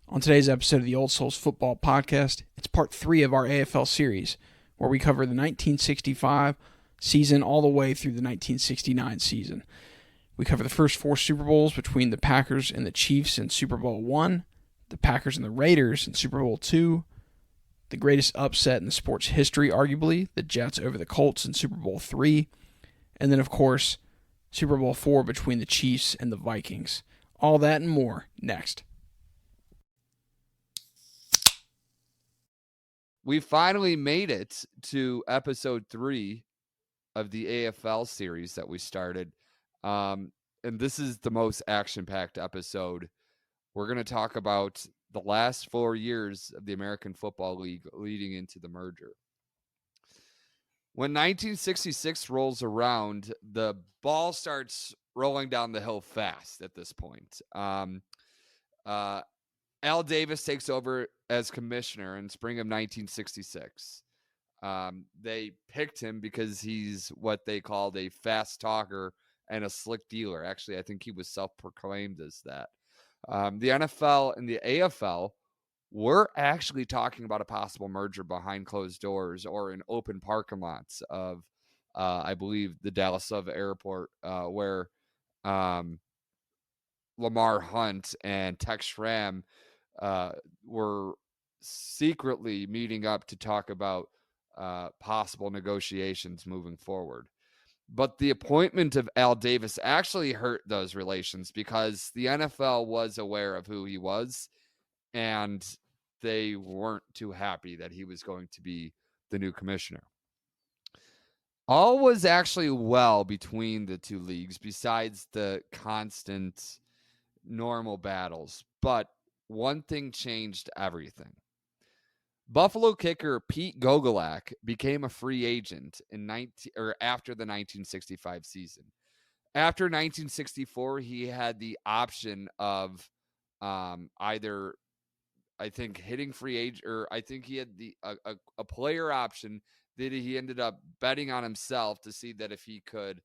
On today's episode of the Old Souls Football Podcast, it's part 3 of our AFL series, where we cover the 1965 season all the way through the 1969 season. We cover the first 4 Super Bowls between the Packers and the Chiefs in Super Bowl I, the Packers and the Raiders in Super Bowl II, the greatest upset in the sport's history, arguably, the Jets over the Colts in Super Bowl III, and then, of course, Super Bowl IV between the Chiefs and the Vikings. All that and more next. We finally made it to episode 3 of the AFL series that we started. And this is the most action-packed episode. We're going to talk about the last 4 years of the American Football League leading into the merger. When 1966 rolls around, the ball starts rolling down the hill fast at this point. Al Davis takes over as commissioner in spring of 1966. They picked him because he's what they called a fast talker and a slick dealer. Actually, I think he was self-proclaimed as that. The NFL and the AFL were actually talking about a possible merger behind closed doors or in open parking lots of, I believe, the Dallas Love Airport, where Lamar Hunt and Tex Schramm were secretly meeting up to talk about possible negotiations moving forward. But the appointment of Al Davis actually hurt those relations because the NFL was aware of who he was, and they weren't too happy that he was going to be the new commissioner. All was actually well between the two leagues besides the constant normal battles, but one thing changed everything. Buffalo kicker Pete Gogolak became a free agent after the 1965 season. After 1964, he had the option of either, I think, hitting free agent, or I think he had a player option that he ended up betting on himself to see that if he could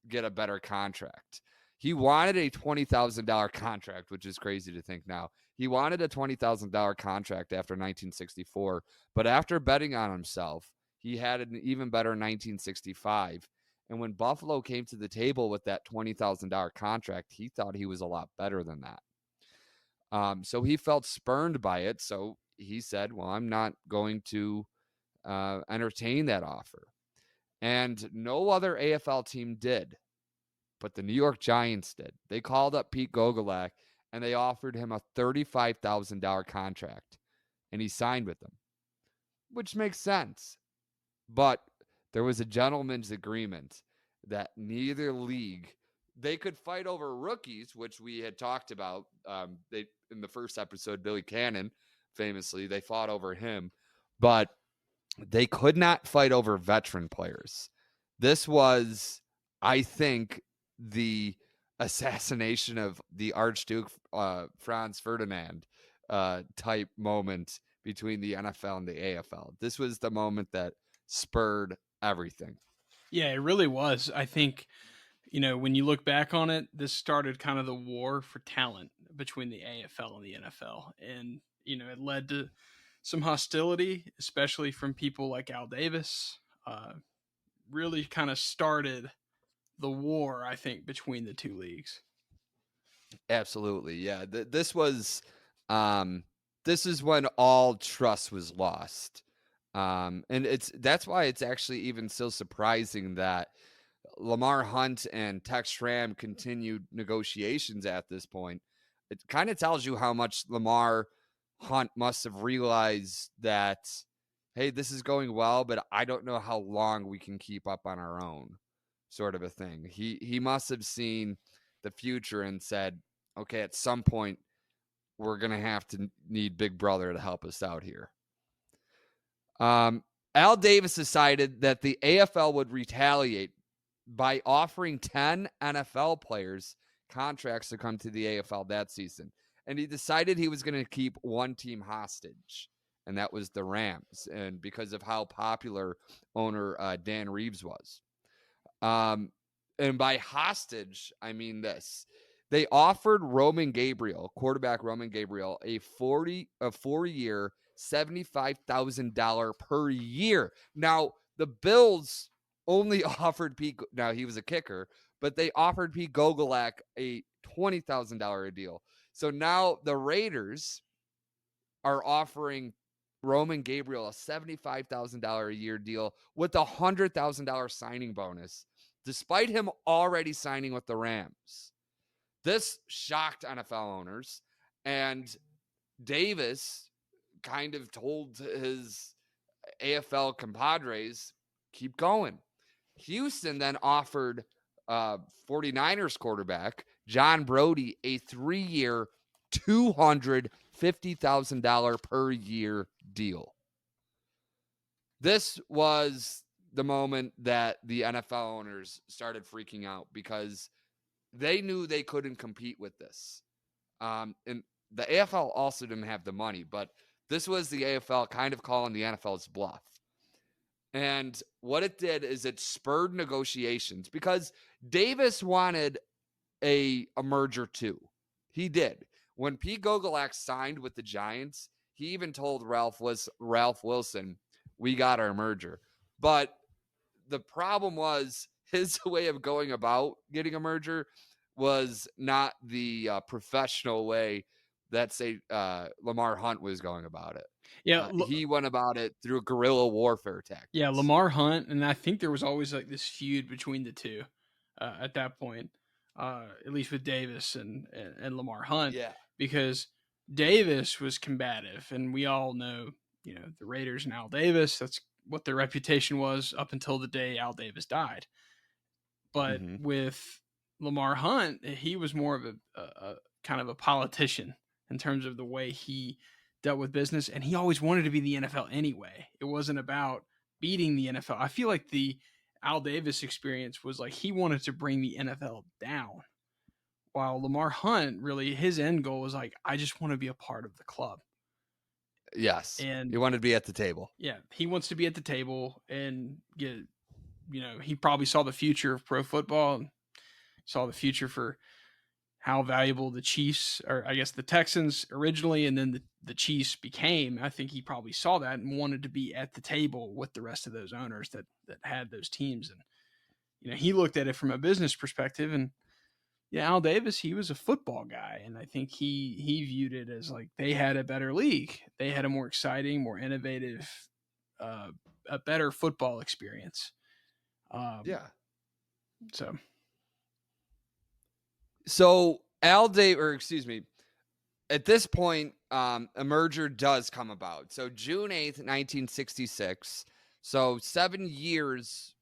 get a better contract. He wanted a $20,000 contract, which is crazy to think now. He wanted a $20,000 contract after 1964, but after betting on himself, he had an even better 1965. And when Buffalo came to the table with that $20,000 contract, he thought he was a lot better than that. So he felt spurned by it. So he said, well, I'm not going to entertain that offer. And no other AFL team did. But the New York Giants did. They called up Pete Gogolak, and they offered him a $35,000 contract, and he signed with them, which makes sense. But there was a gentleman's agreement that neither league, they could fight over rookies, which we had talked about. In the first episode, Billy Cannon, famously, they fought over him, but they could not fight over veteran players. This was, I think, the assassination of the Archduke Franz Ferdinand type moment between the NFL and the AFL. This was the moment that spurred everything. Yeah, it really was. I think, when you look back on it, this started kind of the war for talent between the AFL and the NFL. And, it led to some hostility, especially from people like Al Davis. Really kind of started the war, I think, between the two leagues. Absolutely. Yeah. This is when all trust was lost. And that's why it's actually even so surprising that Lamar Hunt and Tex Schramm continued negotiations at this point. It kind of tells you how much Lamar Hunt must have realized that, hey, this is going well, but I don't know how long we can keep up on our own, sort of a thing. He must have seen the future and said, okay, at some point, we're going to have to need Big Brother to help us out here. Al Davis decided that the AFL would retaliate by offering 10 NFL players contracts to come to the AFL that season. And he decided he was going to keep one team hostage, and that was the Rams, and because of how popular owner Dan Reeves was. And by hostage, I mean this. They offered quarterback Roman Gabriel, a 4-year, $75,000 per year. Now, the Bills only offered Pete. Now, he was a kicker, but they offered Pete Gogolak a $20,000 deal. So now the Raiders are offering Roman Gabriel a $75,000 a year deal with a $100,000 signing bonus, despite him already signing with the Rams. This shocked NFL owners, and Davis kind of told his AFL compadres, keep going. Houston then offered 49ers quarterback John Brody a 3-year, $250,000 per year deal. This was the moment that the NFL owners started freaking out because they knew they couldn't compete with this. And the AFL also didn't have the money, but this was the AFL kind of calling the NFL's bluff. And what it did is it spurred negotiations because Davis wanted a merger too. He did. When Pete Gogolak signed with the Giants, he even told Ralph Wilson, we got our merger. But the problem was his way of going about getting a merger was not the professional way that, say, Lamar Hunt was going about it. Yeah, he went about it through guerrilla warfare tactics. Yeah, Lamar Hunt, and I think there was always like this feud between the two at that point, at least with Davis and Lamar Hunt. Yeah. Because Davis was combative, and we all know, the Raiders and Al Davis. That's what their reputation was up until the day Al Davis died. But with Lamar Hunt, he was more of a kind of a politician in terms of the way he dealt with business, and he always wanted to be the NFL anyway. It wasn't about beating the NFL. I feel like the Al Davis experience was like he wanted to bring the NFL down, while Lamar Hunt, really his end goal was like, I just want to be a part of the club. Yes. And he wanted to be at the table. Yeah, he wants to be at the table and get, he probably saw the future of pro football, saw the future for how valuable the Chiefs, or I guess the Texans originally, and then the Chiefs became. I think he probably saw that and wanted to be at the table with the rest of those owners that had those teams. And, he looked at it from a business perspective. And yeah, Al Davis, he was a football guy. And I think he viewed it as like they had a better league. They had a more exciting, more innovative, a better football experience. Yeah. So at this point, a merger does come about. So June 8th, 1966. So 7 years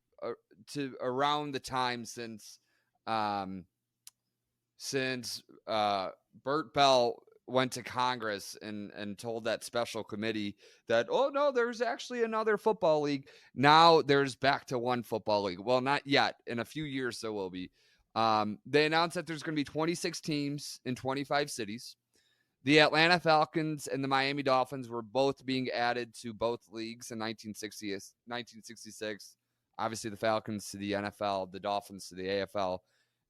to around the time since Bert Bell went to Congress and told that special committee that, oh no, there's actually another football league. Now there's back to one football league. Well, not yet. In a few years, there will be. They announced that there's going to be 26 teams in 25 cities. The Atlanta Falcons and the Miami Dolphins were both being added to both leagues in 1966. Obviously, the Falcons to the NFL, the Dolphins to the AFL.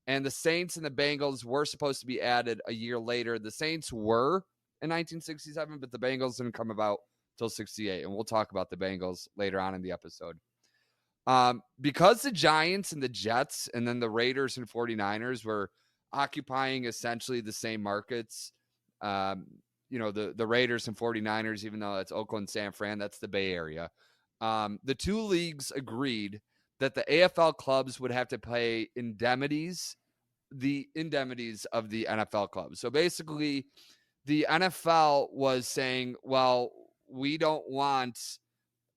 And the Saints and the Bengals were supposed to be added a year later. The Saints were in 1967, but the Bengals didn't come about till 68. And we'll talk about the Bengals later on in the episode. Because the Giants and the Jets and then the Raiders and 49ers were occupying essentially the same markets, the Raiders and 49ers, even though that's Oakland, San Fran, that's the Bay Area. The two leagues agreed that the AFL clubs would have to pay the indemnities of the NFL clubs. So basically, the NFL was saying, well, we don't want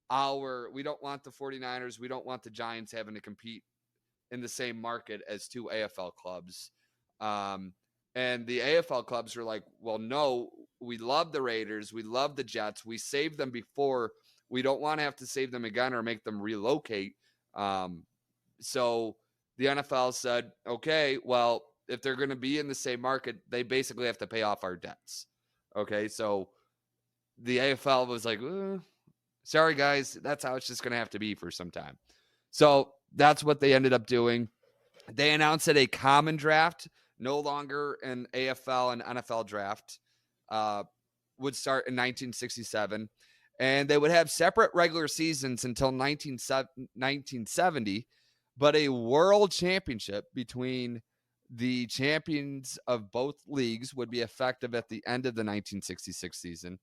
the 49ers, we don't want the Giants having to compete in the same market as two AFL clubs. And the AFL clubs were like, well, no, we love the Raiders, we love the Jets, we saved them before, we don't want to have to save them again or make them relocate. So the NFL said, okay, well, if they're going to be in the same market, they basically have to pay off our debts. Okay, so the AFL was like, sorry, guys, that's how it's just going to have to be for some time. So that's what they ended up doing. They announced that a common draft no longer an AFL and NFL draft, would start in 1967. And they would have separate regular seasons until 1970, but a world championship between the champions of both leagues would be effective at the end of the 1966 season.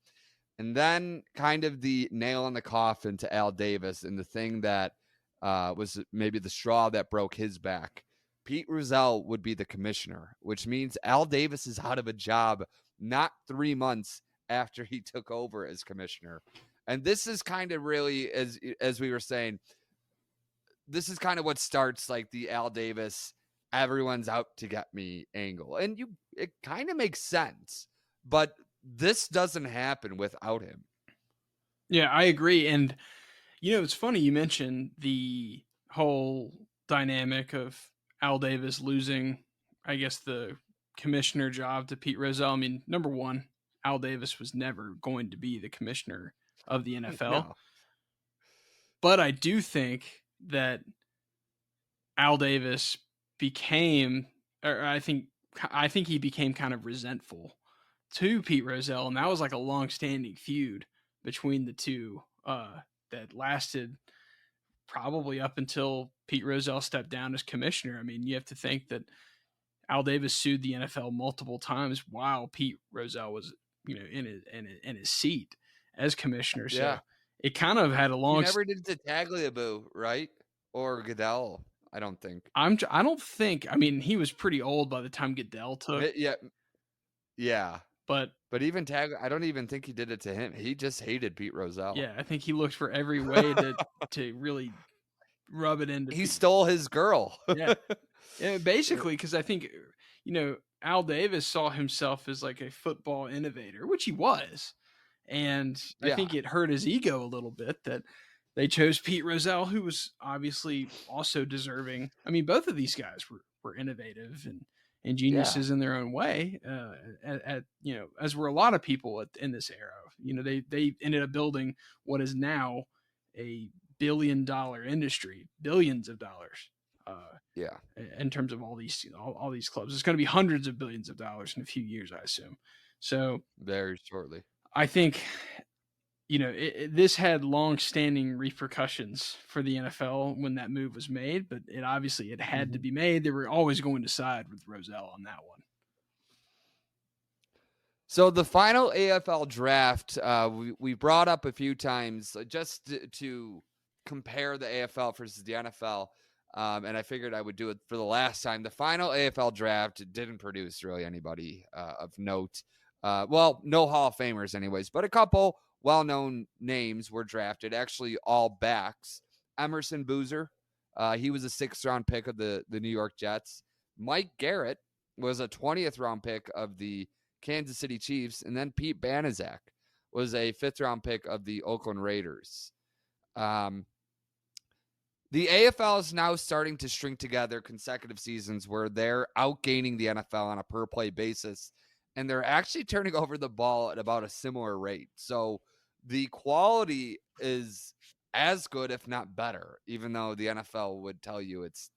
And then kind of the nail in the coffin to Al Davis, and the thing that was maybe the straw that broke his back. Pete Rozelle would be the commissioner, which means Al Davis is out of a job not 3 months after he took over as commissioner. And this is kind of really, as we were saying, this is kind of what starts like the Al Davis, everyone's out to get me angle. And it kind of makes sense, but this doesn't happen without him. Yeah, I agree. And, it's funny you mentioned the whole dynamic of Al Davis losing, I guess, the commissioner job to Pete Rozelle. I mean, number one, Al Davis was never going to be the commissioner of the NFL. No. But I do think that Al Davis became, or I think he became kind of resentful to Pete Rozelle, and that was like a long-standing feud between the two that lasted probably up until Pete Rozelle stepped down as commissioner. I mean, you have to think that Al Davis sued the NFL multiple times while Pete Rozelle was, in his seat as commissioner. Yeah. So it kind of had a long. He never did to Tagliabue, right? Or Goodell, I don't think. I don't think. I mean, he was pretty old by the time Goodell took. Yeah. But even I don't even think he did it to him. He just hated Pete Rozelle. Yeah, I think he looked for every way to really rub it into. He stole his girl. Yeah, basically, because I think Al Davis saw himself as like a football innovator, which he was, and I think it hurt his ego a little bit that they chose Pete Rozelle, who was obviously also deserving. I mean, both of these guys were innovative and geniuses in their own way, as were a lot of people in this era. They ended up building what is now a billion-dollar industry, billions of dollars. In terms of all these clubs, it's going to be hundreds of billions of dollars in a few years, I assume. So very shortly, I think this had long-standing repercussions for the NFL when that move was made, but it had to be made. They were always going to side with Rozelle on that one. So the final AFL draft, we brought up a few times just to compare the AFL versus the NFL, and I figured I would do it for the last time. The final AFL draft didn't produce really anybody of note. Well, no Hall of Famers anyways, but a couple well-known names were drafted, actually all backs. Emerson Boozer, he was a 6th-round pick of the New York Jets. Mike Garrett was a 20th round pick of the Kansas City Chiefs, and then Pete Banaszak was a 5th-round pick of the Oakland Raiders. The AFL is now starting to string together consecutive seasons where they're outgaining the NFL on a per-play basis, and they're actually turning over the ball at about a similar rate. So the quality is as good, if not better, even though the NFL would tell you it's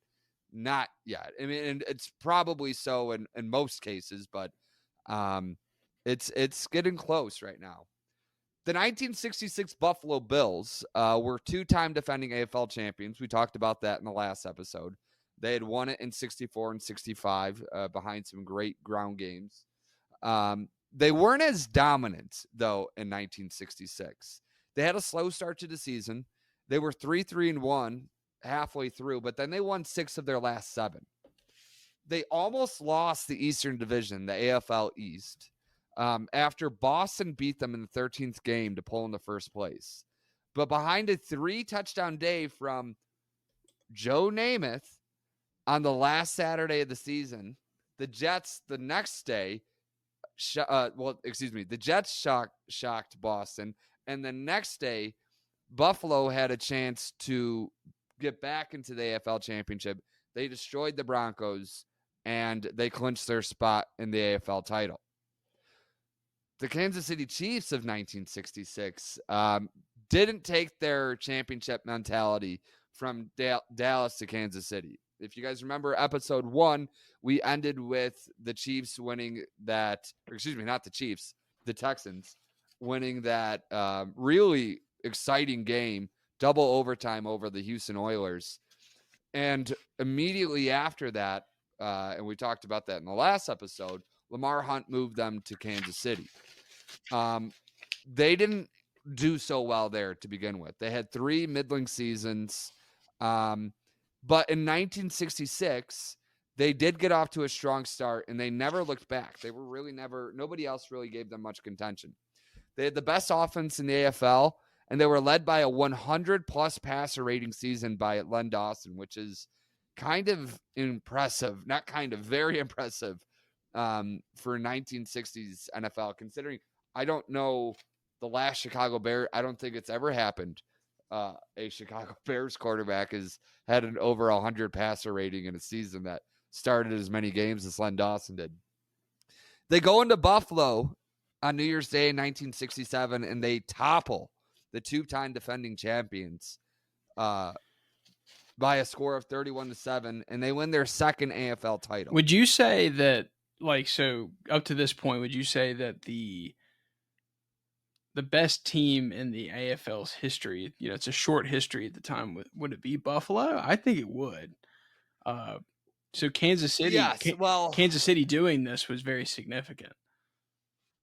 not yet. I mean, and it's probably so in most cases, but it's getting close right now. The 1966 Buffalo Bills were 2-time defending AFL champions. We talked about that in the last episode. They had won it in 64 and 65 behind some great ground games. They weren't as dominant, though, in 1966. They had a slow start to the season. They were 3-3-1 halfway through, but then they won 6 of their last 7. They almost lost the Eastern Division, the AFL East, after Boston beat them in the 13th game to pull in the first place. But behind a 3-touchdown day from Joe Namath on the last Saturday of the season, the Jets the next day, the Jets shocked Boston, and the next day, Buffalo had a chance to get back into the AFL championship. They destroyed the Broncos, and they clinched their spot in the AFL title. The Kansas City Chiefs of 1966 didn't take their championship mentality from Dallas to Kansas City. If you guys remember episode 1, we ended with the Chiefs winning that, or excuse me, not the Chiefs, the Texans winning that really exciting game, double overtime over the Houston Oilers. And immediately after that, and we talked about that in the last episode, Lamar Hunt moved them to Kansas City. They didn't do so well there to begin with. They had 3 middling seasons. But in 1966, they did get off to a strong start, and they never looked back. They were really nobody else really gave them much contention. They had the best offense in the AFL, and they were led by a 100-plus passer rating season by Len Dawson, which is kind of impressive. Not kind of, very impressive for 1960s NFL, considering I don't know the last Chicago Bear. I don't think it's ever happened. A Chicago Bears quarterback has had an over 100 passer rating in a season that started as many games as Len Dawson did. They go into Buffalo on New Year's Day in 1967, and they topple the 2-time defending champions by a score of 31-7, and they win their second AFL title. Would you say that, so up to this point, would you say that the best team in the AFL's history, it's a short history at the time, would it be Buffalo? I think it would. So Kansas City, yes, well, Kansas City doing this was very significant.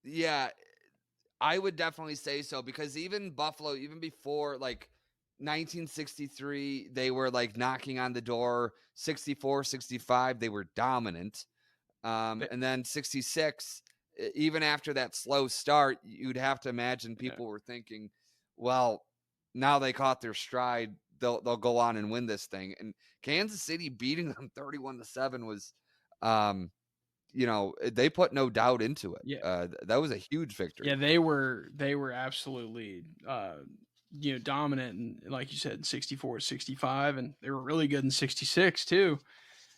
Yeah, I would definitely say so, because even Buffalo, even before 1963, they were knocking on the door. 64, 65, they were dominant. And then 66, even after that slow start, you'd have to imagine people were thinking, well, now they caught their stride. They'll go on and win this thing. And Kansas City beating them 31-7 was, they put no doubt into it. Yeah. That was a huge victory. Yeah, they were absolutely dominant, and like you said, in 64, 65, and they were really good in 66 too.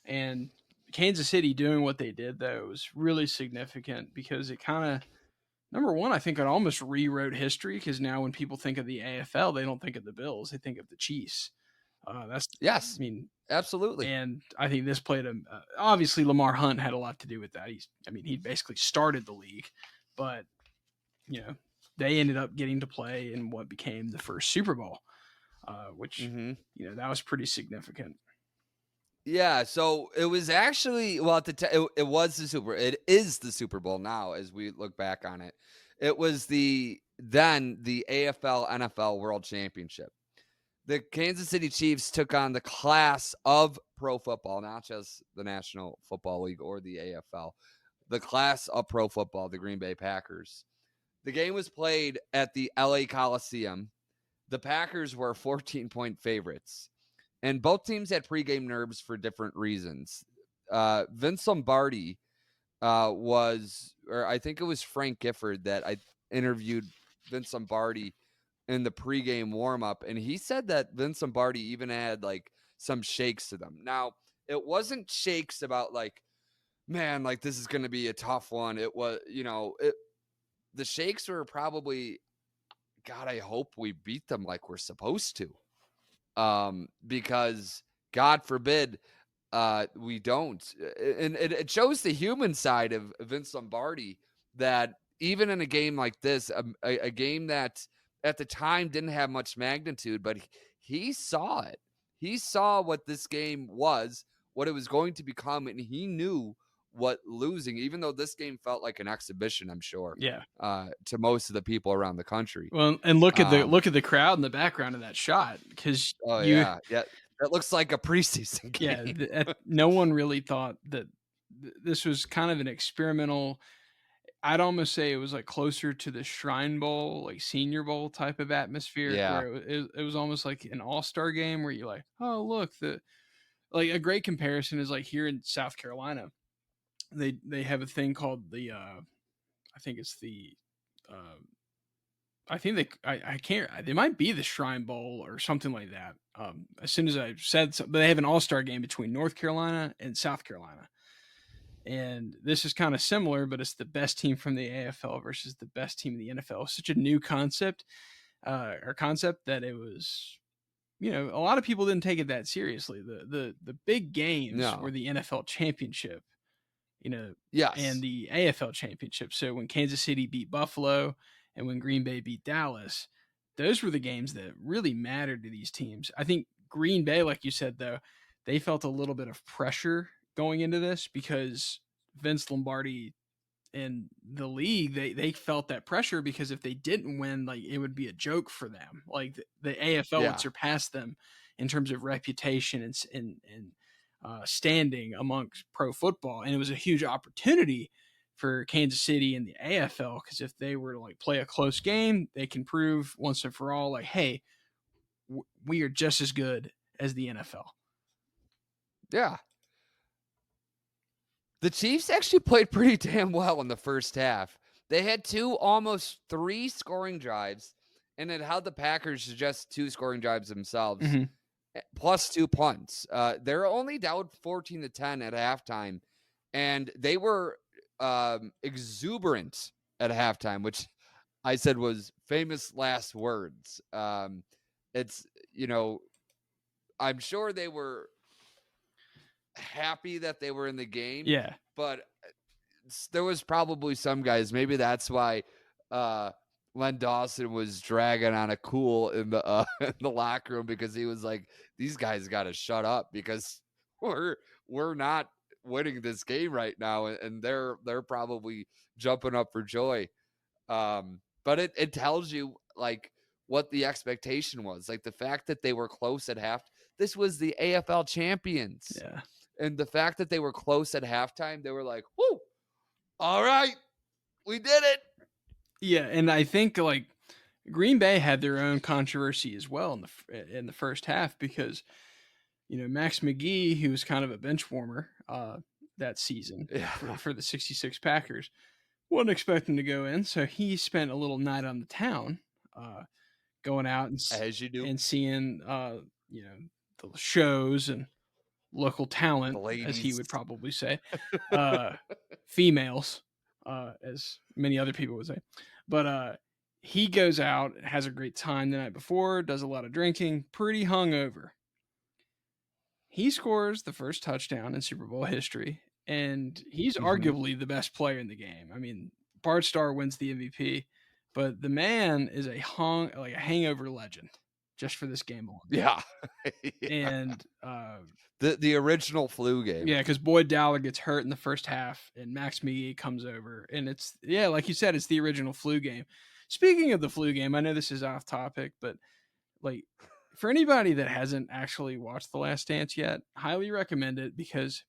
And Kansas City doing what they did, though, was really significant, because it kind of, number one, I think it almost rewrote history, because now when people think of the AFL, they don't think of the Bills, they think of the Chiefs. Yes, I mean, absolutely. And I think this played obviously Lamar Hunt had a lot to do with that. He basically started the league, but they ended up getting to play in what became the first Super Bowl, which that was pretty significant. Yeah, so it was actually, well, at the it was it is the Super Bowl now as we look back on it. It was the AFL NFL World Championship. The Kansas City Chiefs took on the class of pro football, not just the National Football League or the AFL, the class of pro football, the Green Bay Packers. The game was played at the LA Coliseum. The Packers were 14-point favorites, and both teams had pregame nerves for different reasons. Vince Lombardi or I think it was Frank Gifford that I interviewed Vince Lombardi in the pregame warm-up, and he said that Vince Lombardi even had some shakes to them. Now, it wasn't shakes about man, this is going to be a tough one. It was, the shakes were probably, God, I hope we beat them like we're supposed to. Because God forbid we don't. And it shows the human side of Vince Lombardi, that even in a game like this, a game that at the time didn't have much magnitude, but he saw it. He saw what this game was, what it was going to become, and he knew what losing, even though this game felt like an exhibition, I'm sure, to most of the people around the country. Well, and look at the crowd in the background of that shot, because yeah, that looks like a preseason game. Yeah, no one really thought that this was kind of an experimental. I'd almost say it was closer to the Shrine Bowl, Senior Bowl type of atmosphere, where it was almost like an all-star game, where you're oh, look, a great comparison is here in South Carolina, they have a thing called the I think it's the I think I can't. They might be the Shrine Bowl or something like that. As soon as I said something, they have an all-star game between North Carolina and South Carolina. And this is kind of similar, but it's the best team from the AFL versus the best team in the NFL. It's such a new concept, that it was a lot of people didn't take it that seriously. The big games were No. the NFL championship, and Yes. the AFL championship. So when Kansas City beat Buffalo and when Green Bay beat Dallas, those were the games that really mattered to these teams. I think Green Bay, like you said, though, they felt a little bit of pressure going into this because Vince Lombardi and the league, they felt that pressure because if they didn't win, like it would be a joke for them. Like the AFL would Yeah. surpass them in terms of reputation and standing amongst pro football, and it was a huge opportunity for Kansas City and the AFL because if they were to like play a close game, they can prove once and for all, like, hey, we are just as good as the NFL. Yeah. The Chiefs actually played pretty damn well in the first half. They had almost 3 scoring drives, and it held the Packers to just 2 scoring drives themselves, plus 2 punts. They're only down 14-10 at halftime, and they were exuberant at halftime, which I said was famous last words. It's, I'm sure they were happy that they were in the game. Yeah. But there was probably some guys, maybe that's why Len Dawson was dragging on a cool in the in the locker room, because he was like, these guys got to shut up because we're not winning this game right now, and they're probably jumping up for joy. But it tells you like what the expectation was, like the fact that they were close at half. This was the AFL champions. Yeah. And the fact that they were close at halftime, they were like, whoo, all right, we did it. Yeah, and I think like Green Bay had their own controversy as well in the first half because Max McGee, who was kind of a bench warmer that season for the '66 Packers, wasn't expecting to go in, so he spent a little night on the town, going out As you do, and seeing the shows and local talent, as he would probably say, females, as many other people would say. But he goes out, has a great time the night before, does a lot of drinking, pretty hungover. He scores the first touchdown in Super Bowl history, and he's arguably the best player in the game. I mean, Bart Starr wins the MVP, but the man is a hangover legend just for this game alone. Yeah. And the original flu game. Yeah, because Boyd Dowler gets hurt in the first half, and Max McGee comes over, and it's like you said, it's the original flu game. Speaking of the flu game, I know this is off topic, but like for anybody that hasn't actually watched The Last Dance yet, highly recommend it because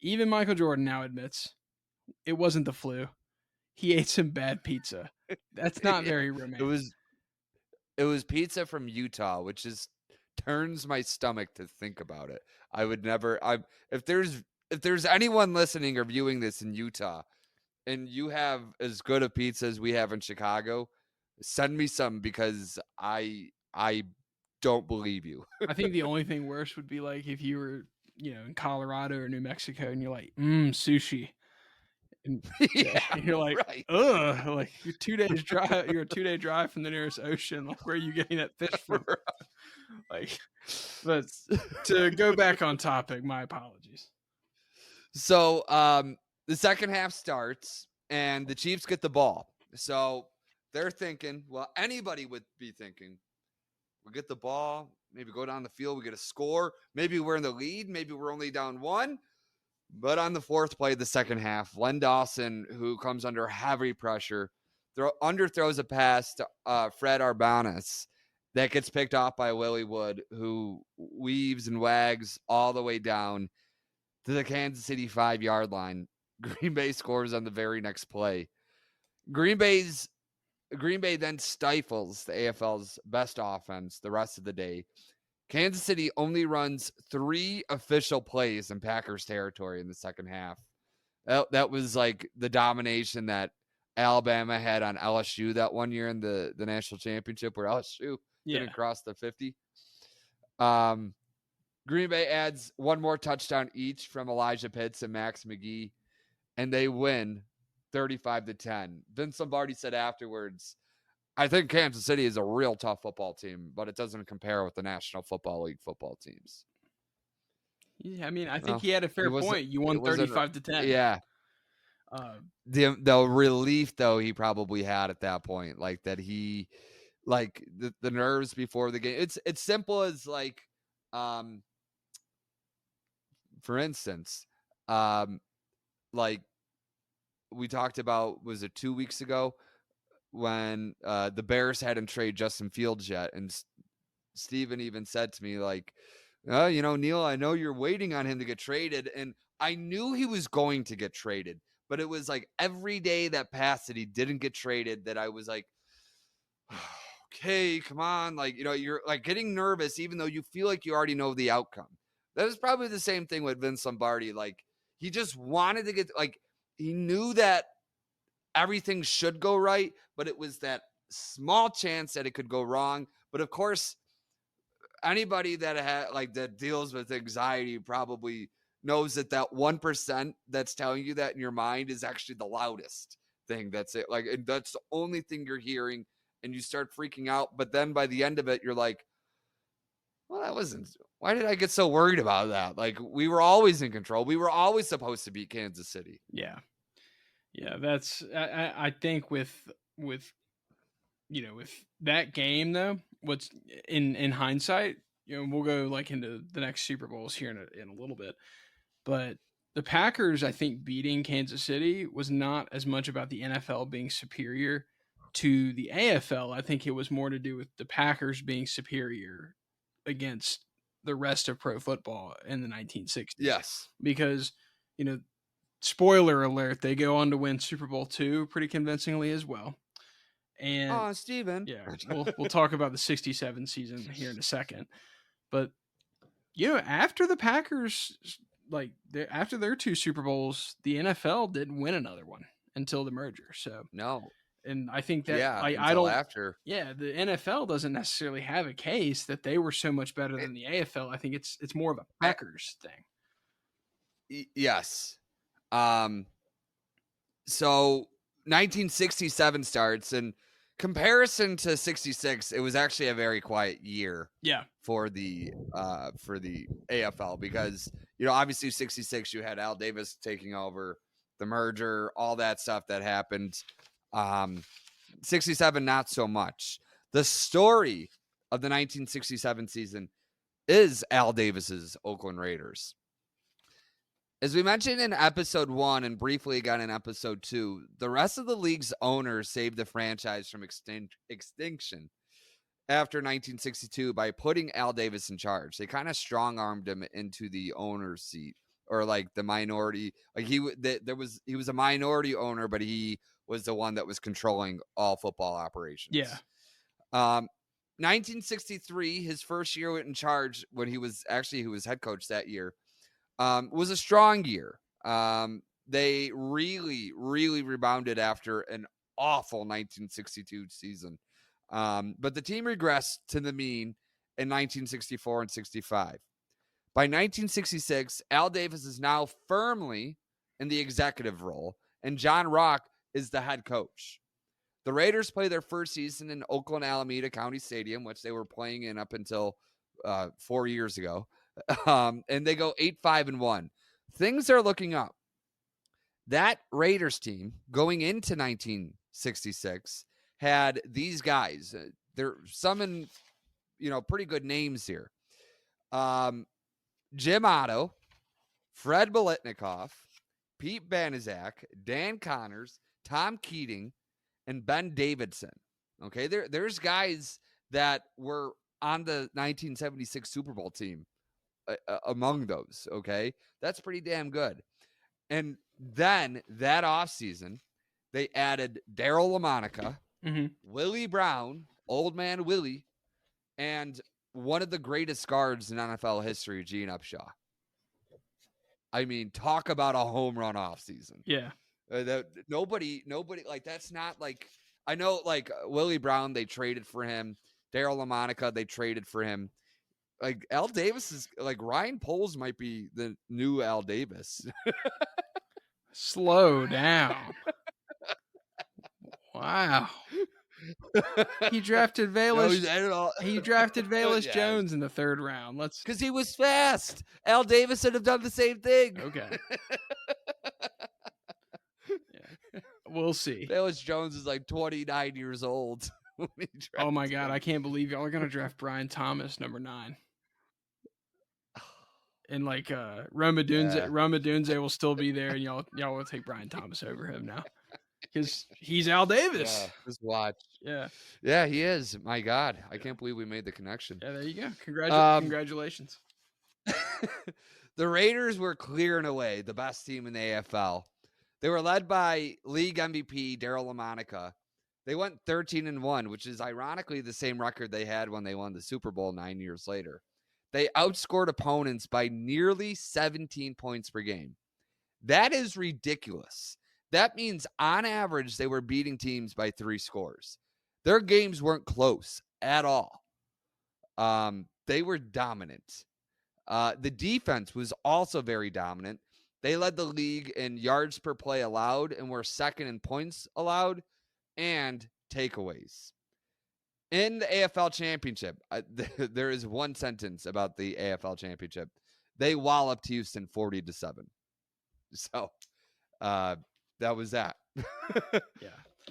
even Michael Jordan now admits it wasn't the flu. He ate some bad pizza. That's not very romantic. It was pizza from Utah, which is turns my stomach to think about it. I would never. If there's anyone listening or viewing this in Utah, and you have as good a pizza as we have in Chicago, send me some because I don't believe you. I think the only thing worse would be like if you were, in Colorado or New Mexico and you're like, sushi. And you're like, right. Ugh, like you're 2 days drive. You're a 2-day drive from the nearest ocean. Like, where are you getting that fish from? Like, but to go back on topic, my apologies. So, the second half starts and the Chiefs get the ball. So they're thinking, well, anybody would be thinking, we get the ball, maybe go down the field, we get a score. Maybe we're in the lead. Maybe we're only down 1. But on the fourth play of the second half, Len Dawson, who comes under heavy pressure, underthrows a pass to Fred Arbanas that gets picked off by Willie Wood, who weaves and wags all the way down to the Kansas City 5-yard line. Green Bay scores on the very next play. Green Bay then stifles the AFL's best offense the rest of the day. Kansas City only runs 3 official plays in Packers territory in the second half. That was like the domination that Alabama had on LSU that one year in the national championship where LSU didn't cross the 50. Green Bay adds 1 more touchdown each from Elijah Pitts and Max McGee, and they win 35-10. Vince Lombardi said afterwards, I think Kansas City is a real tough football team, but it doesn't compare with the National Football League football teams. Yeah, I mean, I think Well, he had a fair point. You won it wasn't 35-10. yeah. The relief though he probably had at that point, like that he like the nerves before the game. It's simple as like for instance, like we talked about, was it 2 weeks ago when the Bears hadn't traded Justin Fields yet, and Steven even said to me like, oh, Neil, I know you're waiting on him to get traded, and I knew he was going to get traded, but it was like every day that passed that he didn't get traded that I was like, okay, come on, like, you're like getting nervous even though you feel like you already know the outcome. That was probably the same thing with Vince Lombardi. Like, he just wanted to get, like, he knew that everything should go right, but it was that small chance that it could go wrong. But of course, anybody that deals with anxiety probably knows that 1% that's telling you that in your mind is actually the loudest thing. That's it. Like, and that's the only thing you're hearing, and you start freaking out. But then by the end of it, you're like, well, why did I get so worried about that? Like, we were always in control. We were always supposed to beat Kansas City. Yeah. That's I think with that game though, what's in hindsight, we'll go like into the next Super Bowls here in a little bit, but the Packers, I think, beating Kansas City was not as much about the NFL being superior to the AFL. I think it was more to do with the Packers being superior against the rest of pro football in the 1960s. Yes. Because, spoiler alert, they go on to win Super Bowl II pretty convincingly as well. And Steven. Yeah, we'll talk about the 67 season here in a second. But after the Packers, after their 2 Super Bowls, the NFL didn't win another one until the merger. So no. And I think that after. Yeah, the NFL doesn't necessarily have a case that they were so much better than the AFL. I think it's more of a Packers thing. Yes. So 1967 starts, and comparison to 66, it was actually a very quiet year. Yeah. For the AFL, because obviously 66 you had Al Davis taking over, the merger, all that stuff that happened. 67 not so much. The story of the 1967 season is Al Davis's Oakland Raiders. As we mentioned in episode 1 and briefly again in episode 2, the rest of the league's owners saved the franchise from extinction after 1962 by putting Al Davis in charge. They kind of strong-armed him into the owner's seat, or like the minority. Like he was a minority owner, but he was the one that was controlling all football operations. Yeah. 1963, his first year in charge, when he was head coach that year, was a strong year. They really, really rebounded after an awful 1962 season. But the team regressed to the mean in 1964 and 65. By 1966, Al Davis is now firmly in the executive role, and John Rock is the head coach. The Raiders play their first season in Oakland Alameda County Stadium, which they were playing in up until 4 years ago. And they go 8-5-1. Things are looking up. That Raiders team going into 1966 had these guys. They're summing, pretty good names here. Jim Otto, Fred Biletnikoff, Pete Banaszak, Dan Connors, Tom Keating, and Ben Davidson. Okay, there's guys that were on the 1976 Super Bowl team among those. Okay, that's pretty damn good. And then that offseason, they added Daryl LaMonica, Willie Brown, Old Man Willie, and one of the greatest guards in NFL history, Gene Upshaw. I mean, talk about a home run offseason. Yeah. Nobody, like, that's not like, I know, like, Willie Brown, they traded for him. Daryl LaMonica, they traded for him. Like, Al Davis is, like, Ryan Poles might be the new Al Davis. Slow down. Wow. He drafted No, Valus. I don't know. He drafted Valus Yes. Jones in the 3rd round. Because he was fast. Al Davis would have done the same thing. Okay. Yeah. We'll see. Valus Jones is like 29 years old. Oh my God, I can't believe y'all are gonna draft Brian Thomas, number 9. And like Roma Dunze will still be there, and y'all will take Brian Thomas over him now. Because he's Al Davis. Yeah, just watch. Yeah. Yeah, he is. My God. I can't believe we made the connection. Yeah, there you go. Congratulations. The Raiders were clearing away the best team in the AFL. They were led by league MVP Daryl LaMonica. They went 13-1, which is ironically the same record they had when they won the Super Bowl 9 years later. They outscored opponents by nearly 17 points per game. That is ridiculous. That means on average, they were beating teams by 3 scores. Their games weren't close at all. They were dominant. The defense was also very dominant. They led the league in yards per play allowed and were second in points allowed and takeaways. In the AFL Championship, there is one sentence about the AFL Championship. They walloped Houston 40-7. So that was that. Yeah.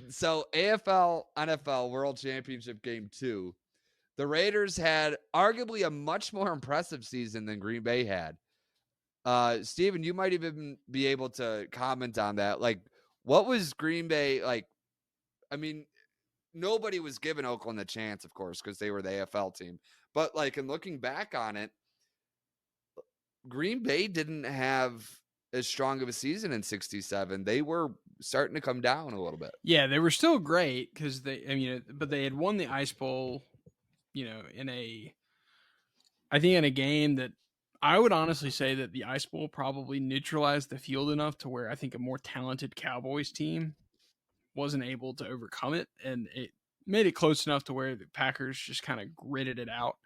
So AFL, NFL World Championship Game 2, the Raiders had arguably a much more impressive season than Green Bay had. Steven, you might even be able to comment on that. Like, what was Green Bay like? I mean, nobody was giving Oakland a chance, of course, because they were the AFL team. But like, in looking back on it, Green Bay didn't have as strong of a season in 67. They were starting to come down a little bit. Yeah, they were still great because but they had won the Ice Bowl, in a game that I would honestly say that the Ice Bowl probably neutralized the field enough to where I think a more talented Cowboys team wasn't able to overcome it, and it made it close enough to where the Packers just kind of gritted it out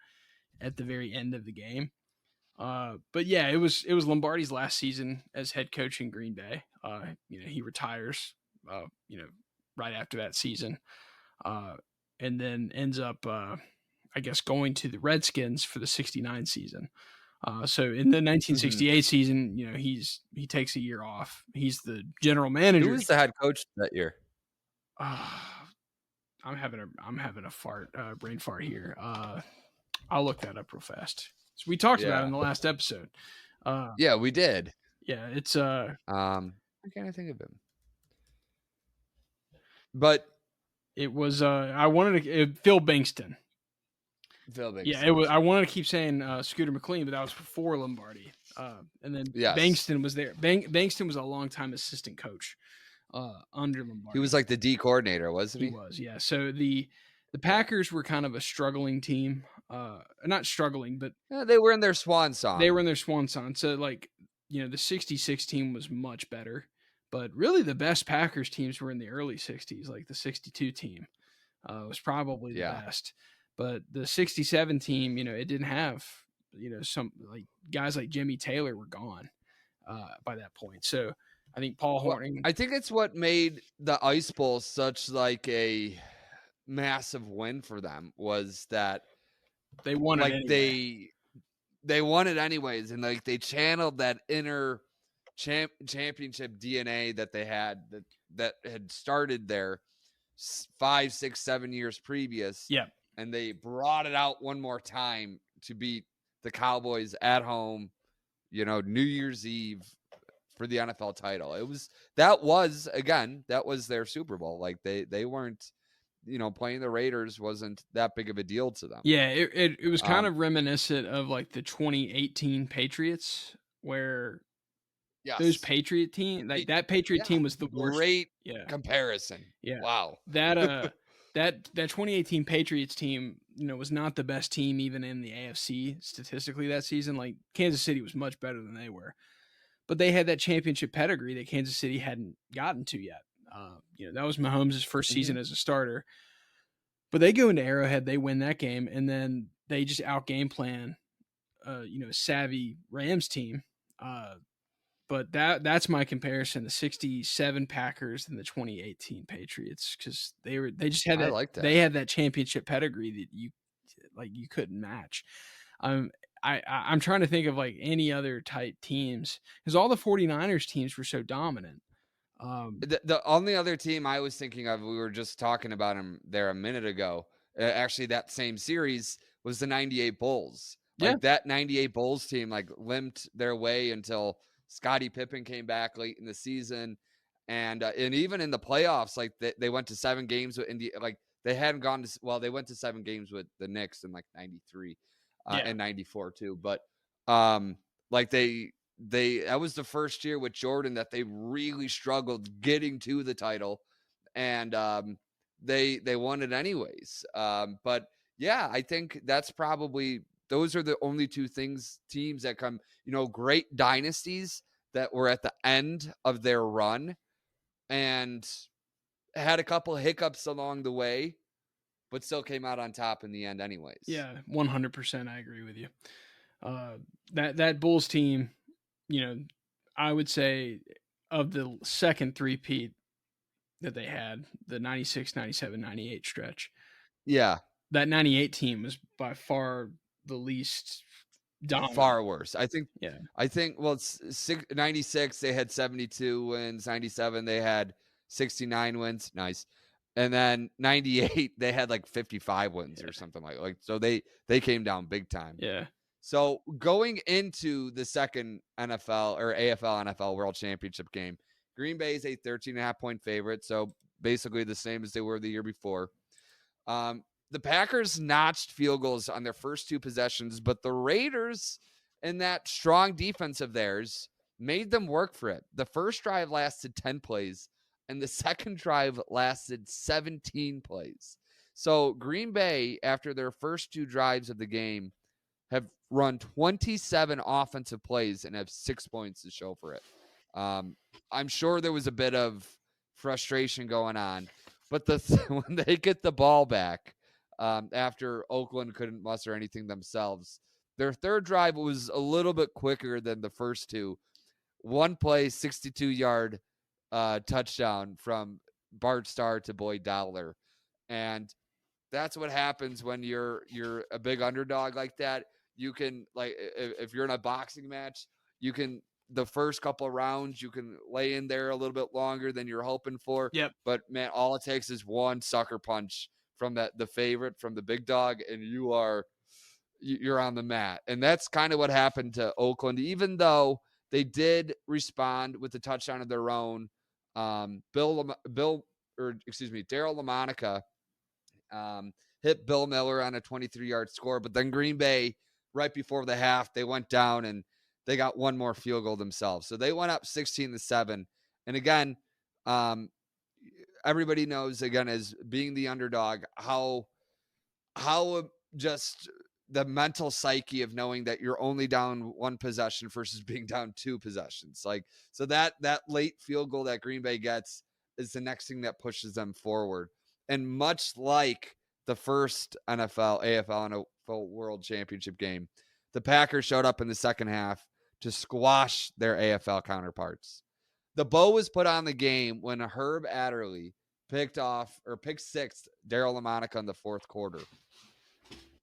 at the very end of the game. But yeah, it was Lombardi's last season as head coach in Green Bay. He retires, right after that season, and then ends up, I guess, going to the Redskins for the '69 season. So in the 1968 season, he takes a year off. He's the general manager. Who was the head coach that year? I'm having a brain fart here. I'll look that up real fast. So we talked about it in the last episode. Yeah, we did. Yeah, it's I can't think of him. But it was Phil Bankston. Yeah, it was. I wanted to keep saying Scooter McLean, but that was before Lombardi. And then Bankston was there. Bankston was a longtime assistant coach under Lombardi. He was like the D coordinator, wasn't he? He was, yeah. So the Packers were kind of a struggling team. Not struggling, but they were in their swan song. So the 66 team was much better. But really the best Packers teams were in the early 60s, like the 62 team was probably the best. But the 67 team, it didn't have, some like guys like Jimmy Taylor were gone by that point. So I think Paul Hornung. I think it's what made the Ice Bowl such like a massive win for them was that they won it anyway. They won it anyways, and like they channeled that inner championship DNA that they had that had started there 5, 6, 7 years previous. Yeah. And they brought it out one more time to beat the Cowboys at home, New Year's Eve for the NFL title. That was their Super Bowl. Like they weren't, playing the Raiders wasn't that big of a deal to them. Yeah, it was kind of reminiscent of like the 2018 Patriots where those Patriot team, like that Patriot team was the worst. Great comparison. Yeah. Wow. That 2018 Patriots team, was not the best team even in the AFC statistically that season. Like Kansas City was much better than they were, but they had that championship pedigree that Kansas City hadn't gotten to yet. That was Mahomes' first season as a starter, but they go into Arrowhead, they win that game, and then they just out game plan, a savvy Rams team. But that's my comparison: the '67 Packers and the 2018 Patriots, because they just had I that like that. they had that championship pedigree that you couldn't match. Um, I'm trying to think of like any other type teams, because all the 49ers teams were so dominant. The only other team I was thinking of, we were just talking about him there a minute ago. Actually, that same series was the '98 Bulls. Yeah, Like that '98 Bulls team, like limped their way until Scottie Pippen came back late in the season, and even in the playoffs, like they went to 7 games with India. Like they hadn't gone to they went to 7 games with the Knicks in like '93 yeah, and '94 too. But like they that was the first year with Jordan that they really struggled getting to the title, and they won it anyways. But yeah, I think that's probably those are the only two teams that come, great dynasties that were at the end of their run and had a couple hiccups along the way, but still came out on top in the end anyways. yeah, 100%. I agree with you. That Bulls team, I would say of the second three-peat that they had, the 96, 97, 98 stretch, Yeah. that 98 team was by far the least dominant. Far worse. Yeah. I think well, it's 96 they had 72 wins, 97 they had 69 wins. Nice. And then 98 they had like 55 wins or something like so they came down big time. Yeah. So going into the second NFL or AFL NFL World Championship game, Green Bay is a 13.5-point favorite, so basically the same as they were the year before. The Packers notched field goals on their first 2 possessions, but the Raiders and that strong defense of theirs made them work for it. The first drive lasted 10 plays, and the second drive lasted 17 plays. So Green Bay, after their first 2 drives of the game, have run 27 offensive plays and have 6 points to show for it. I'm sure there was a bit of frustration going on, but when they get the ball back, after Oakland couldn't muster anything themselves, their third drive was a little bit quicker than the first 2. One play, 62-yard touchdown from Bart Starr to Boyd Dowler, and that's what happens when you're a big underdog like that. You can, like, if you're in a boxing match, you can, the first couple of rounds, you can lay in there a little bit longer than you're hoping for. Yep. But man, all it takes is one sucker punch from the favorite, from the big dog, and you're on the mat. And that's kind of what happened to Oakland, even though they did respond with the touchdown of their own. Daryl LaMonica hit Bill Miller on a 23-yard score, but then Green Bay, right before the half, they went down and they got one more field goal themselves. So they went up 16-7. And again, everybody knows, again, as being the underdog, how just the mental psyche of knowing that you're only down 1 possession versus being down 2 possessions. Like, so that late field goal that Green Bay gets is the next thing that pushes them forward. And much like the first NFL, AFL, and AFL World Championship game, the Packers showed up in the second half to squash their AFL counterparts. The bow was put on the game when Herb Adderley picked 6 Daryl LaMonica in the fourth quarter.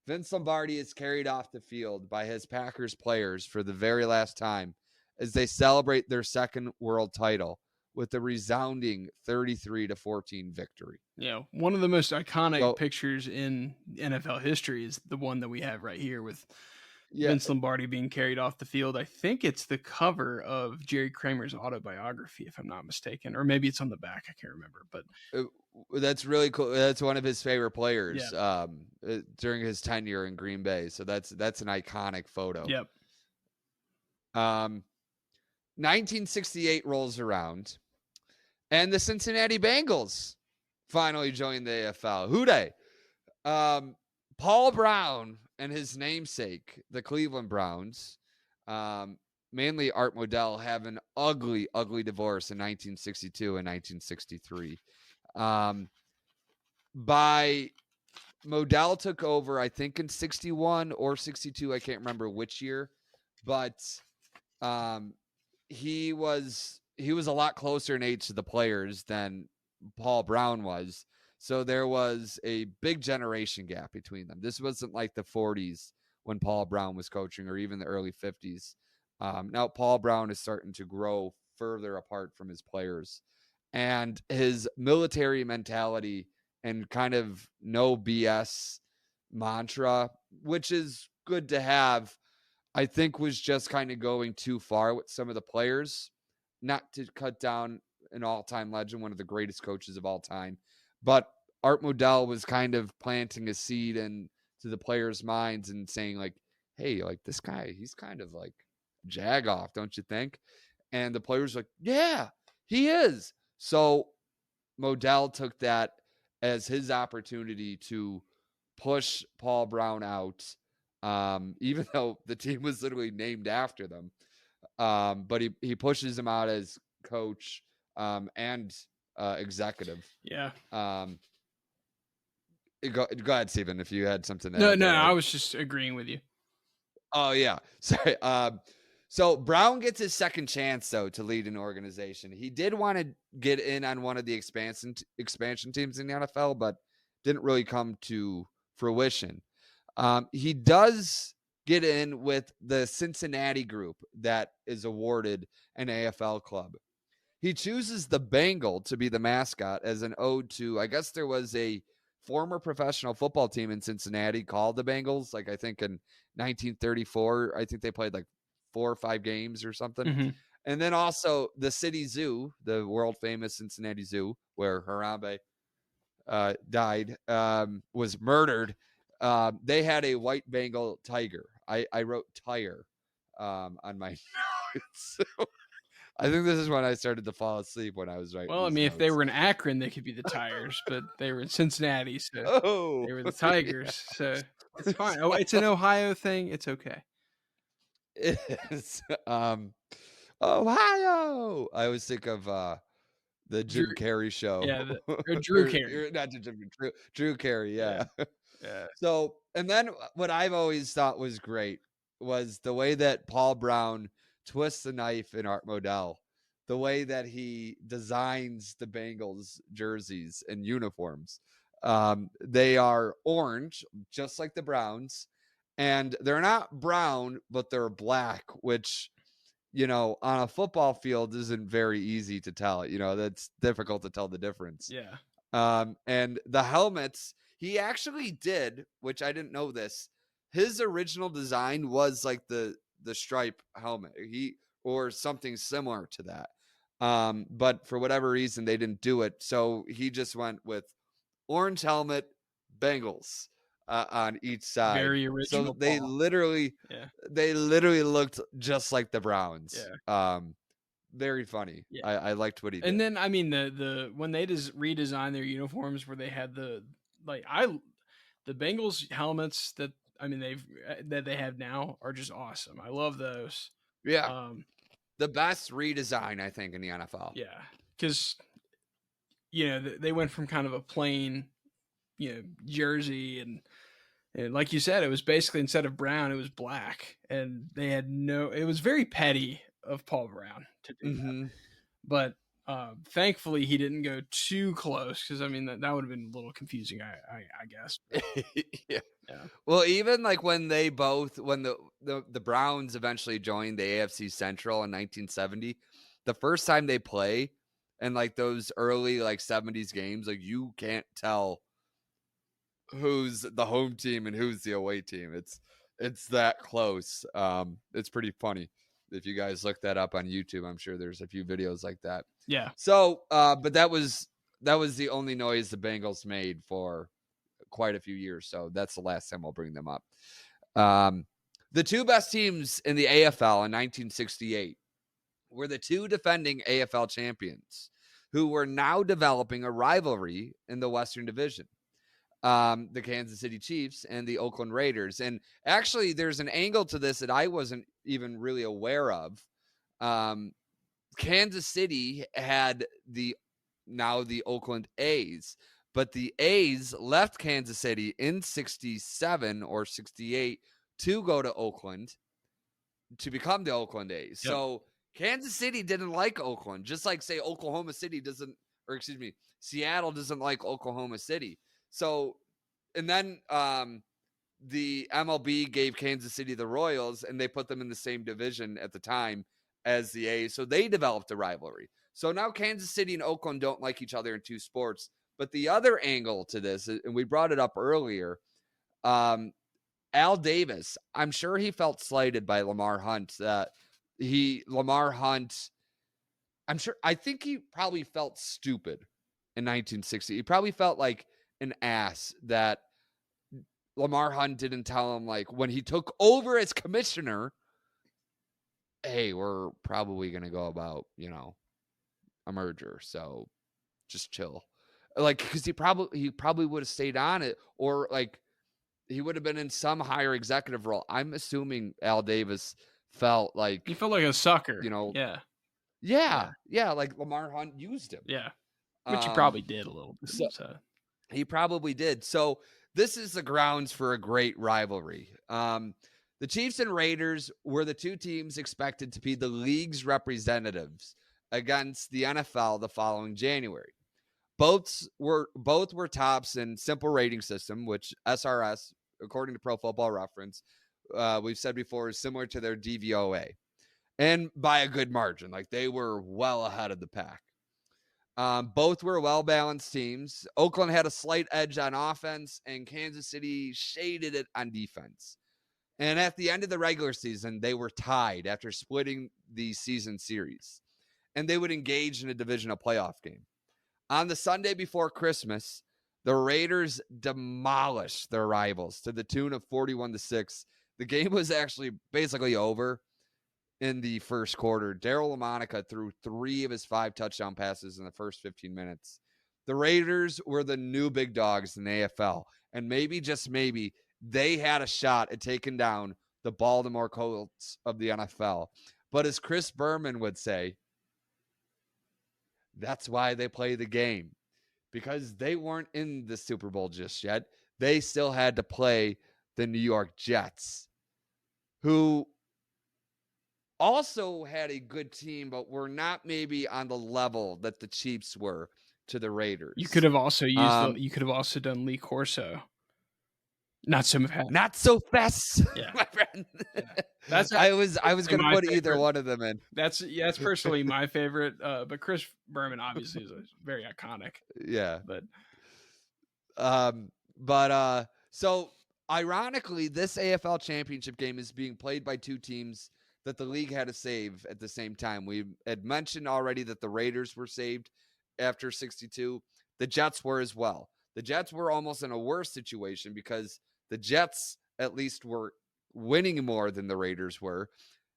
Vince Lombardi is carried off the field by his Packers players for the very last time as they celebrate their second world title with a resounding 33-14 victory. Yeah, one of the most iconic pictures in NFL history is the one that we have right here with Vince Lombardi being carried off the field. I think it's the cover of Jerry Kramer's autobiography, if I'm not mistaken, or maybe it's on the back. I can't remember, but that's really cool. That's one of his favorite players during his tenure in Green Bay. So that's an iconic photo. Yep. 1968 rolls around, and the Cincinnati Bengals finally joined the AFL. Who dey? Paul Brown and his namesake, the Cleveland Browns, mainly Art Modell, have an ugly, ugly divorce in 1962 and 1963. By Modell took over, I think in 61 or 62, I can't remember which year, but he was a lot closer in age to the players than Paul Brown was. So there was a big generation gap between them. This wasn't like the 40s when Paul Brown was coaching, or even the early 50s. Now Paul Brown is starting to grow further apart from his players, and his military mentality and kind of no BS mantra, which is good to have, I think was just kind of going too far with some of the players. Not to cut down an all-time legend, one of the greatest coaches of all time, but Art Modell was kind of planting a seed into the players' minds and saying like, hey, like this guy, he's kind of like Jagoff, don't you think? And the players were like, yeah, he is. So Modell took that as his opportunity to push Paul Brown out, even though the team was literally named after them. But he pushes him out as coach and executive. Yeah. Go ahead, Steven, if you had something to No, add. no, I was just agreeing with you. Oh, yeah. Sorry. So Brown gets his second chance, though, to lead an organization. He did want to get in on one of the expansion teams in the NFL, but didn't really come to fruition. He does get in with the Cincinnati group that is awarded an AFL club. He chooses the Bengal to be the mascot as an ode to, I guess there was a former professional football team in Cincinnati called the Bengals, like I think in 1934. I think they played like 4 or 5 games or something. Mm-hmm. And then also the city zoo, the world famous Cincinnati Zoo, where Harambe died, was murdered. They had a white Bengal tiger. I wrote tire on my notes. I think this is when I started to fall asleep when I was writing. Well, I mean, if they were in Akron, they could be the Tigers, but they were in Cincinnati, so they were the Tigers. Yeah. So it's fine. Oh, it's an Ohio thing. It's okay. It's Ohio. I always think of the Jim Carrey show. Yeah, Drew Carey. Not Drew Carey. Yeah. Yeah. So, and then what I've always thought was great was the way that Paul Brown twists the knife in Art Modell, the way that he designs the Bengals jerseys and uniforms. They are orange, just like the Browns, and they're not brown, but they're black, which, you know, on a football field isn't very easy to tell. You know, that's difficult to tell the difference. Yeah. And the helmets, he actually did, which I didn't know this. His original design was like the stripe helmet, or something similar to that. But for whatever reason, they didn't do it. So he just went with orange helmet, Bengals on each side. Very original. So they literally looked just like the Browns. Yeah. Very funny. Yeah. I liked what he did. And then, I mean, the when they redesigned their uniforms, where they had the Bengals helmets that they have now are just awesome. I love those. Yeah. The best redesign, I think, in the NFL. Yeah, because they went from kind of a plain, jersey, and like you said, it was basically, instead of brown, it was black, and they had it was very petty of Paul Brown to do that. But thankfully he didn't go too close, because I mean that would have been a little confusing, I guess. Yeah. Well, even like when the Browns eventually joined the AFC Central in 1970, the first time they play, and like those early like 70s games, like you can't tell who's the home team and who's the away team. It's that close. It's pretty funny. If you guys look that up on YouTube, I'm sure there's a few videos like that. Yeah. So, but that was the only noise the Bengals made for quite a few years. So that's the last time I'll bring them up. The two best teams in the AFL in 1968 were the two defending AFL champions, who were now developing a rivalry in the Western Division. The Kansas City Chiefs and the Oakland Raiders. And actually, there's an angle to this that I wasn't even really aware of. Kansas City had the Oakland A's, but the A's left Kansas City in 67 or 68 to go to Oakland to become the Oakland A's. Yep. So Kansas City didn't like Oakland, just like, say, Seattle doesn't like Oklahoma City. So, and then the MLB gave Kansas City the Royals, and they put them in the same division at the time as the A's. So they developed a rivalry. So now Kansas City and Oakland don't like each other in two sports. But the other angle to this, and we brought it up earlier, Al Davis, I'm sure he felt slighted by Lamar Hunt. I think he probably felt stupid in 1960. He probably felt like an ass that Lamar Hunt didn't tell him, like, when he took over as commissioner, hey, we're probably going to go about, a merger. So just chill. Like, because he probably would have stayed on it, or like he would have been in some higher executive role. I'm assuming Al Davis felt like he felt like a sucker. Yeah, like Lamar Hunt used him. Yeah, which he probably did a little bit. So. He probably did. So this is the grounds for a great rivalry. The Chiefs and Raiders were the two teams expected to be the league's representatives against the NFL the following January. Both were tops in simple rating system, which SRS, according to Pro Football Reference, we've said before, is similar to their DVOA. And by a good margin. Like, they were well ahead of the pack. Both were well-balanced teams. Oakland had a slight edge on offense, and Kansas City shaded it on defense. And at the end of the regular season, they were tied after splitting the season series. And they would engage in a divisional playoff game. On the Sunday before Christmas, the Raiders demolished their rivals to the tune of 41-6. The game was actually basically over in the first quarter. Darryl LaMonica threw 3 of his 5 touchdown passes in the first 15 minutes. The Raiders were the new big dogs in the AFL, and maybe, just maybe, they had a shot at taking down the Baltimore Colts of the NFL. But as Chris Berman would say, that's why they play the game, because they weren't in the Super Bowl just yet. They still had to play the New York Jets, who also had a good team, but were not maybe on the level that the Chiefs were to the Raiders. You could have also you could have also done Lee Corso. Not so fast, yeah. My friend. Yeah. I was going to put either one of them in. That's personally my favorite. But Chris Berman obviously is very iconic. Yeah. But so ironically, this AFL championship game is being played by two teams that the league had to save at the same time. We had mentioned already that the Raiders were saved after 62. The Jets were as well. The Jets were almost in a worse situation because the Jets at least were winning more than the Raiders were.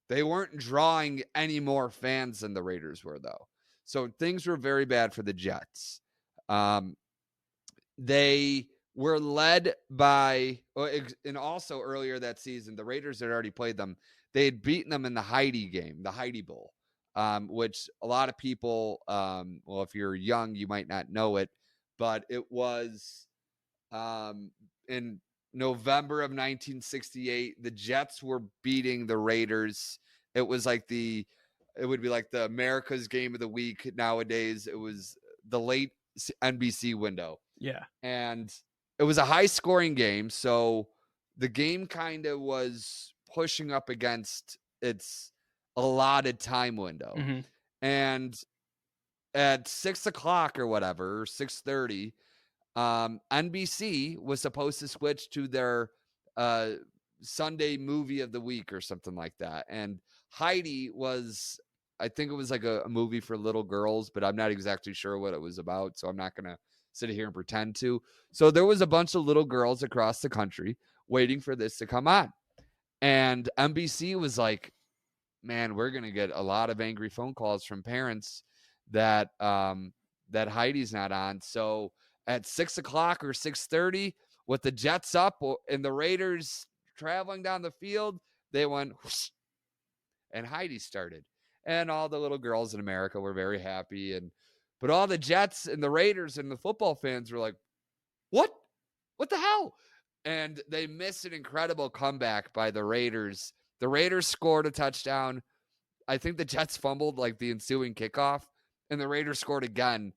They weren't drawing any more fans than the Raiders were, though. So things were very bad for the Jets. They were led by, and also earlier that season, the Raiders had already played them. They had beaten them in the Heidi game, the Heidi Bowl, which a lot of people, well, if you're young, you might not know it, but it was in November of 1968. The Jets were beating the Raiders. It was like it would be like the America's Game of the Week nowadays. It was the late NBC window. Yeah. And it was a high scoring game. So the game kind of was pushing up against its allotted time window. Mm-hmm. And at 6:00 or whatever, 6:30, NBC was supposed to switch to their Sunday movie of the week or something like that. And Heidi was, I think it was like a movie for little girls, but I'm not exactly sure what it was about. So I'm not going to sit here and pretend to. So there was a bunch of little girls across the country waiting for this to come on. And NBC was like, man, we're going to get a lot of angry phone calls from parents that Heidi's not on. So at 6:00 or 6:30, with the Jets up and the Raiders traveling down the field, they went whoosh, and Heidi started. And all the little girls in America were very happy. But all the Jets and the Raiders and the football fans were like, what? What the hell? And they missed an incredible comeback by the Raiders. The Raiders scored a touchdown. I think the Jets fumbled like the ensuing kickoff, and the Raiders scored again.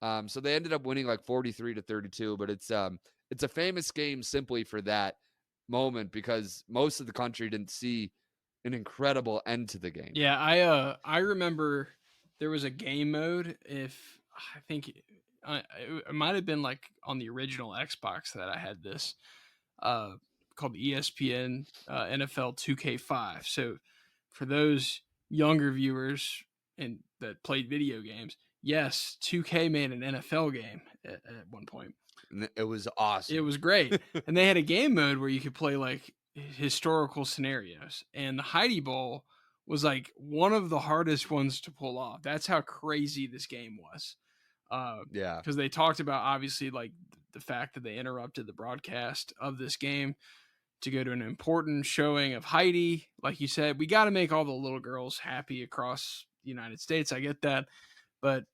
So they ended up winning like 43-32. But it's a famous game simply for that moment because most of the country didn't see an incredible end to the game. Yeah, I remember there was a game mode. If I think it might have been like on the original Xbox that I had this called the ESPN NFL 2K5. So for those younger viewers and that played video games, yes, 2K made an NFL game at one point. And it was awesome. It was great. And they had a game mode where you could play like historical scenarios. And the Heidi Bowl was like one of the hardest ones to pull off. That's how crazy this game was. Yeah. Because they talked about obviously like the fact that they interrupted the broadcast of this game to go to an important showing of Heidi. Like you said, we got to make all the little girls happy across the United States. I get that. But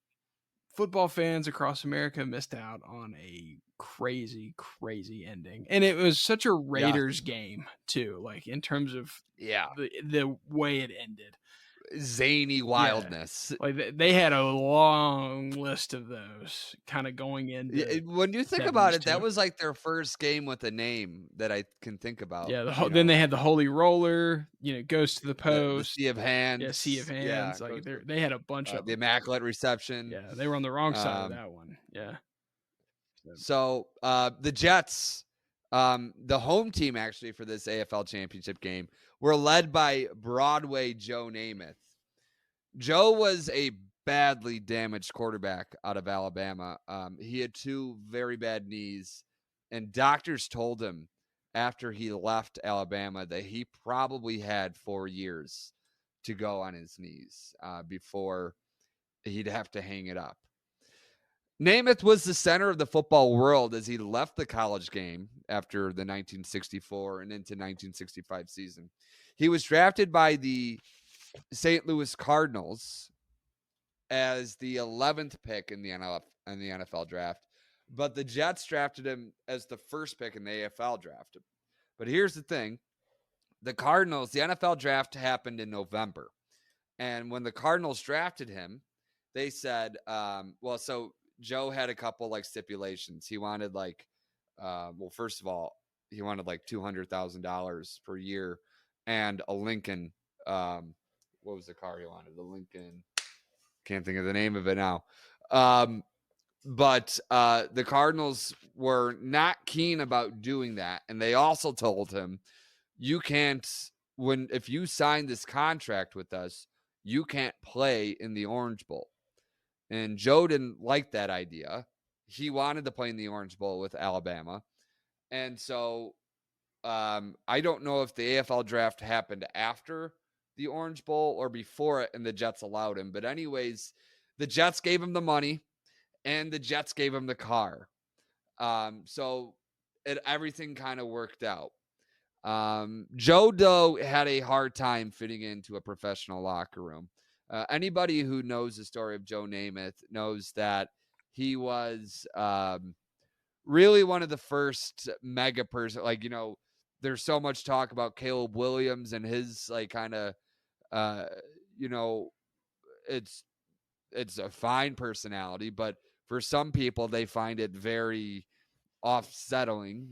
football fans across America missed out on a crazy, crazy ending. And it was such a Raiders game, too, like in terms of the way it ended. Zany wildness. Yeah. Like they had a long list of those kind of going into. When you think about it, that was like their first game with a name that I can think about. Yeah, then they had the Holy Roller, goes to the post. The Sea of Hands. Yeah, Sea of Hands. Like they had a bunch of the Immaculate Reception. Yeah, they were on the wrong side of that one. Yeah. So the Jets, the home team actually for this AFL championship game, were led by Broadway Joe Namath. Joe was a badly damaged quarterback out of Alabama. He had 2 very bad knees, and doctors told him after he left Alabama that he probably had 4 years to go on his knees before he'd have to hang it up. Namath was the center of the football world as he left the college game after the 1964 and into 1965 season. He was drafted by the St. Louis Cardinals as the 11th pick in the NFL draft, but the Jets drafted him as the first pick in the AFL draft. But here's the thing. The Cardinals, the NFL draft happened in November. And when the Cardinals drafted him, they said, so Joe had a couple like stipulations. He wanted first of all, he wanted like $200,000 per year and a Lincoln. What was the car he wanted? The Lincoln. Can't think of the name of it now. But the Cardinals were not keen about doing that. And they also told him, you can't, if you sign this contract with us, you can't play in the Orange Bowl. And Joe didn't like that idea. He wanted to play in the Orange Bowl with Alabama. And so I don't know if the AFL draft happened after the Orange Bowl or before it and the Jets allowed him. But anyways, the Jets gave him the money and the Jets gave him the car. So everything kind of worked out. Joe Doe had a hard time fitting into a professional locker room. Anybody who knows the story of Joe Namath knows that he was really one of the first mega person. There's so much talk about Caleb Williams and his it's a fine personality, but for some people they find it very off-settling.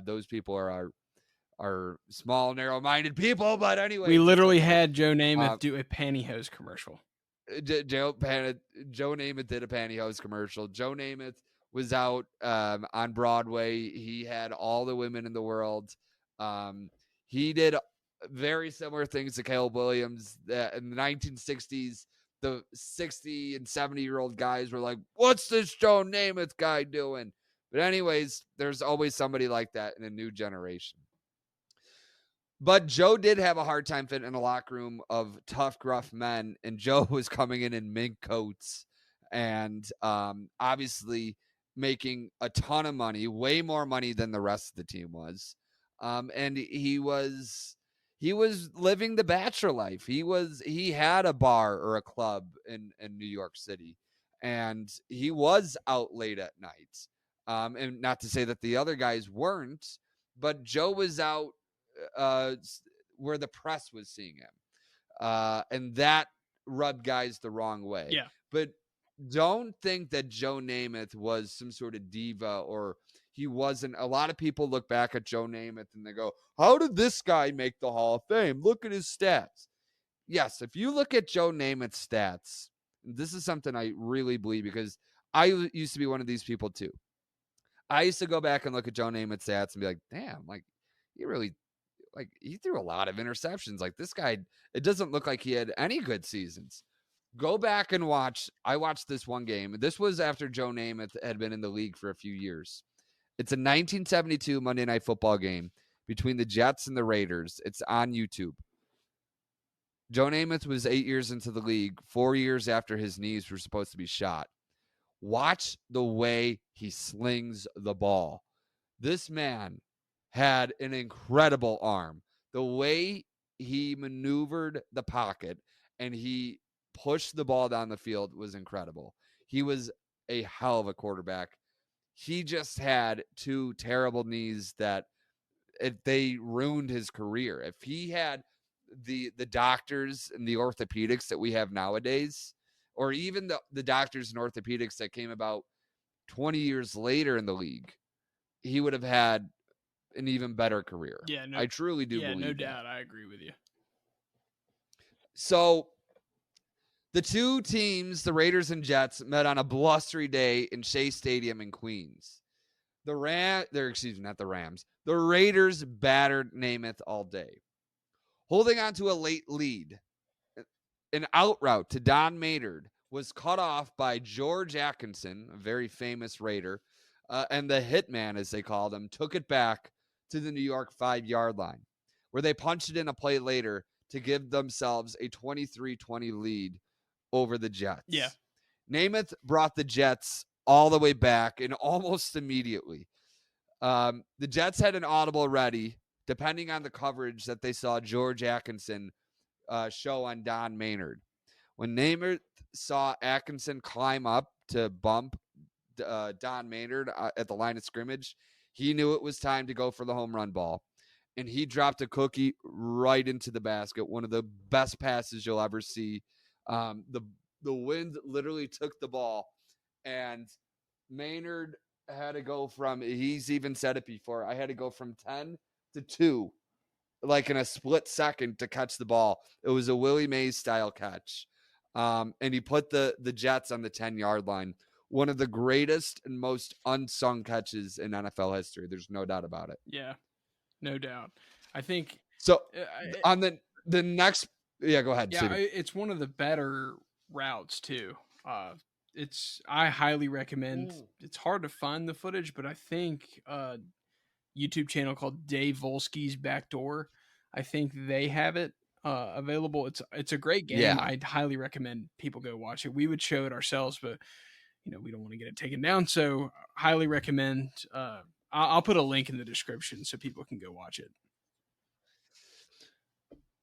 Those people are small, narrow-minded people, but anyway. We literally had Joe Namath do a pantyhose commercial. Joe Namath did a pantyhose commercial. Joe Namath was out on Broadway. He had all the women in the world. He did very similar things to Caleb Williams. In the 1960s, the 60 and 70-year-old guys were like, what's this Joe Namath guy doing? But anyways, there's always somebody like that in a new generation. But Joe did have a hard time fitting in a locker room of tough, gruff men, and Joe was coming in mink coats and obviously making a ton of money, way more money than the rest of the team was. And he was living the bachelor life. He had a bar or a club in New York City, and he was out late at night. And not to say that the other guys weren't, but Joe was out where the press was seeing him. And that rubbed guys the wrong way. Yeah. But don't think that Joe Namath was some sort of diva, or he wasn't. A lot of people look back at Joe Namath and they go, how did this guy make the Hall of Fame? Look at his stats. Yes, if you look at Joe Namath's stats, this is something I really believe, because I used to be one of these people too. I used to go back and look at Joe Namath's stats and be like, damn, like he threw a lot of interceptions. Like, this guy, it doesn't look like he had any good seasons. Go back and watch. I watched this one game. This was after Joe Namath had been in the league for a few years. It's a 1972 Monday Night Football game between the Jets and the Raiders. It's on YouTube. Joe Namath was 8 years into the league, 4 years after his knees were supposed to be shot. Watch the way he slings the ball. This man had an incredible arm. The way he maneuvered the pocket and he pushed the ball down the field was incredible. He was a hell of a quarterback. He just had 2 terrible knees that they ruined his career. If he had the doctors and the orthopedics that we have nowadays, or even the doctors and orthopedics that came about 20 years later in the league, he would have had an even better career. Yeah, I truly do believe no that. doubt. I agree with you. So the two teams, the Raiders and Jets, met on a blustery day in Shea Stadium in Queens. The Raiders battered Namath all day. Holding on to a late lead, an out route to Don Maynard was cut off by George Atkinson, a very famous Raider, and the hitman, as they called him, took it back to the New York 5-yard line, where they punched it in a play later to give themselves a 23-20 lead over the Jets. Yeah. Namath brought the Jets all the way back, and almost immediately. The Jets had an audible ready, depending on the coverage that they saw George Atkinson show on Don Maynard. When Namath saw Atkinson climb up to bump Don Maynard at the line of scrimmage, he knew it was time to go for the home run ball. And he dropped a cookie right into the basket. One of the best passes you'll ever see. The wind literally took the ball, and Maynard had to go from, he's even said it before, I had to go from 10 to 2, like in a split second, to catch the ball. It was a Willie Mays style catch. And he put the Jets on the 10-yard line. One of the greatest and most unsung catches in NFL history. There's no doubt about it. Yeah, no doubt. I think so. On the next, yeah, go ahead. Yeah, it's one of the better routes too. I highly recommend. It's hard to find the footage, but I think YouTube channel called Dave Volsky's Backdoor. I think they have it available. It's a great game. Yeah. I'd highly recommend people go watch it. We would show it ourselves, but we don't want to get it taken down. So highly recommend. I'll put a link in the description so people can go watch it.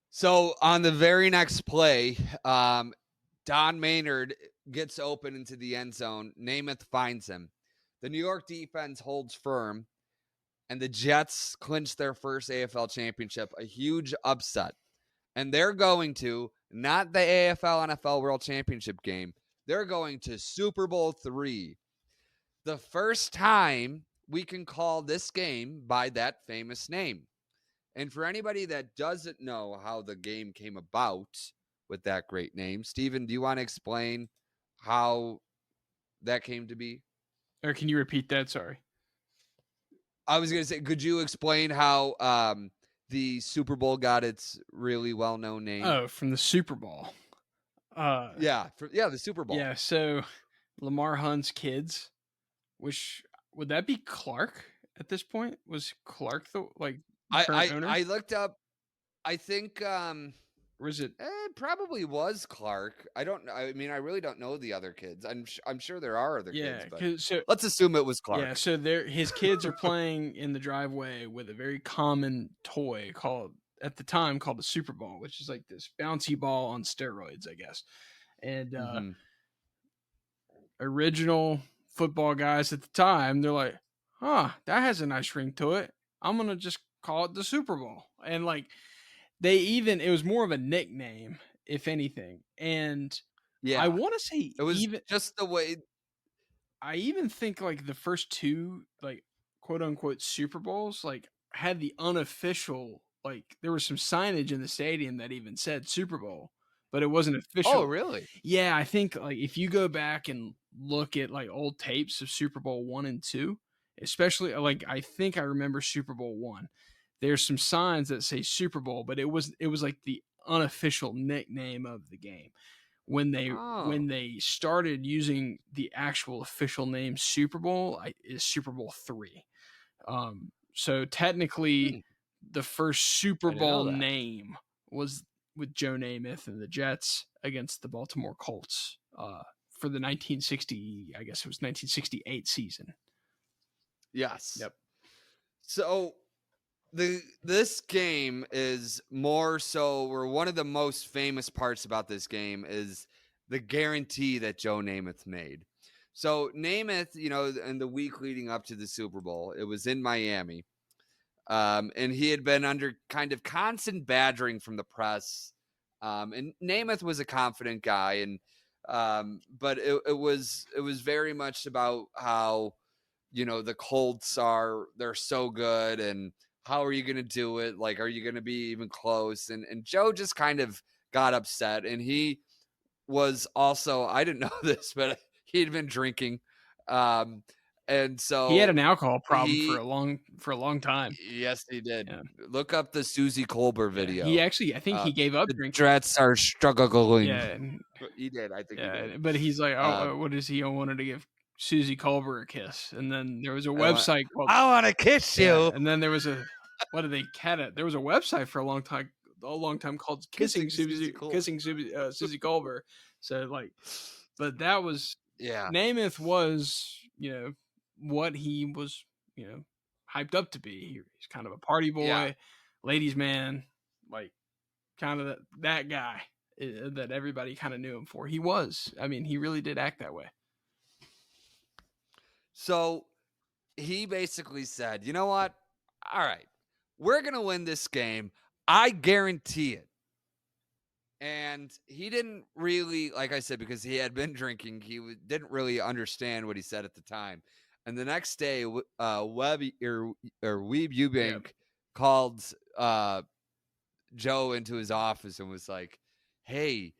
So on the very next play, Don Maynard gets open into the end zone. Namath finds him. The New York defense holds firm, and the Jets clinch their first AFL championship, a huge upset. And they're going to, not the AFL NFL World Championship game, they're going to Super Bowl III. The first time we can call this game by that famous name. And for anybody that doesn't know how the game came about with that great name, Steven, do you want to explain how that came to be? Or can you repeat that? Sorry. I was going to say, could you explain how the Super Bowl got its really well-known name? Oh, from the Super Bowl. The Super Bowl. Yeah, so Lamar Hunt's kids, which would that be Clark at this point? Was Clark the current owner? I looked up. I think or is it? It probably was Clark. I don't know. I mean, I really don't know the other kids. I'm sure there are other kids. But so let's assume it was Clark. Yeah, so his kids are playing in the driveway with a very common toy at the time called the Super Ball, which is like this bouncy ball on steroids, I guess. And original football guys at the time, they're like, "Huh, that has a nice ring to it. I'm gonna just call it the Super Bowl." And it was more of a nickname, if anything. And I Yeah. want to say It was just the way. I even think like the first two like quote unquote Super Bowls like had the unofficial like there was some signage in the stadium that even said Super Bowl, but it wasn't Oh, official. really? Yeah, I think like if you go back and look at like old tapes of Super Bowl 1 and 2, especially like I think I remember Super Bowl 1. There's some signs that say Super Bowl, but it was like the unofficial nickname of the game when Oh. they started using the actual official name Super Bowl is Super Bowl 3. So technically, Hmm. the first I Super didn't know Bowl that. name was with Joe Namath and the Jets against the Baltimore Colts for the 1960, I guess it was 1968 season. Yes. Yep. So this game is more so, or one of the most famous parts about this game is the guarantee that Joe Namath made. So Namath, in the week leading up to the Super Bowl, it was in Miami. And he had been under kind of constant badgering from the press. And Namath was a confident guy, and but it was very much about how the Colts they're so good, and how are you going to do it? Like, are you going to be even close? And Joe just kind of got upset, and he was also, I didn't know this, but he'd been drinking, and He had so an alcohol problem for he a long time. yes, he did. Yeah. Look up the Susie Colbert Yeah. He video. actually I think he gave up The drinking. Jets are struggling. Yeah, and He did. I think he did. but he's like, oh, Um, what is he? I wanted to give Susie Colbert a kiss, and then there was a I want, website called I want to kiss yeah, you. and then there was a what did they cat it? There was a website for a long time called Susie Colbert. Susie Colbert. So like, but that was Yeah. Namath was what he was hyped up to be. He's kind of a party Yeah. boy, ladies man, like kind of that guy that everybody kind of knew him for. He was. I mean, he really did act that way. So he basically said, you know what? All right, we're going to win this game. I guarantee it. And he didn't really, like I said, because he had been drinking, he didn't really understand what he said at the time. And the next day, Weeb Eubank called Joe into his office and was like, hey,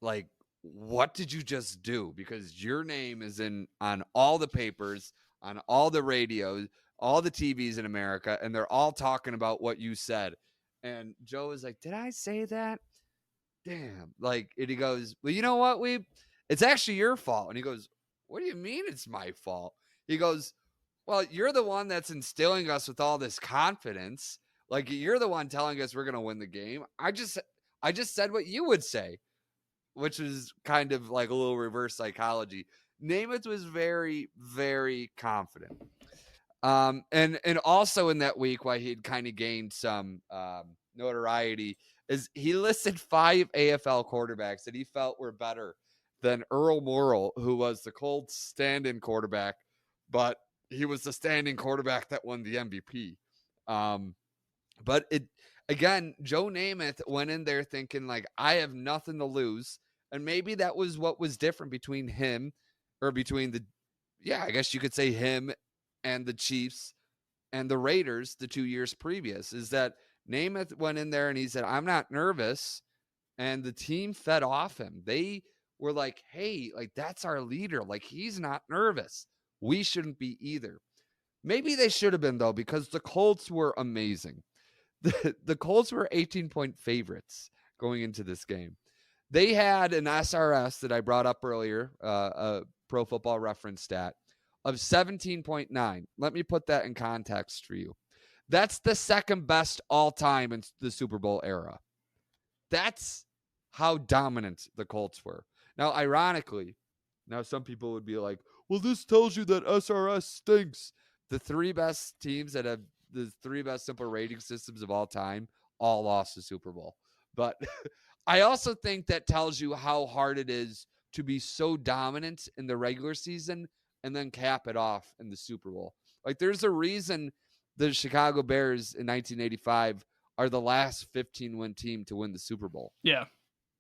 like, what did you just do? Because your name is on all the papers, on all the radios, all the TVs in America, and they're all talking about what you said. And Joe was like, did I say that? Damn. Like, and he goes, well, you know what, it's actually your fault. And he goes, what do you mean it's my fault? He goes, well, you're the one that's instilling us with all this confidence. Like, you're the one telling us we're going to win the game. I just said what you would say, which was kind of like a little reverse psychology. Namath was very, very confident. And also in that week, why he'd kind of gained some notoriety, is he listed 5 AFL quarterbacks that he felt were better than Earl Morrall, who was the Colts stand-in quarterback, but he was the standing quarterback that won the MVP. But again, Joe Namath went in there thinking like, I have nothing to lose. And maybe that was what was different between him, or between I guess you could say him and the Chiefs and the Raiders the 2 years previous, is that Namath went in there and he said, I'm not nervous. And the team fed off him. They were like, hey, like, that's our leader. Like, he's not nervous. We shouldn't be either. Maybe they should have been, though, because the Colts were amazing. The Colts were 18-point favorites going into this game. They had an SRS that I brought up earlier, a Pro Football Reference stat of 17.9. Let me put that in context for you. That's the second best all time in the Super Bowl era. That's how dominant the Colts were. Now, ironically, some people would be like, well, this tells you that SRS stinks. The 3 best teams that have the 3 best simple rating systems of all time all lost the Super Bowl. But I also think that tells you how hard it is to be so dominant in the regular season and then cap it off in the Super Bowl. Like, there's a reason the Chicago Bears in 1985 are the last 15-win team to win the Super Bowl. Yeah.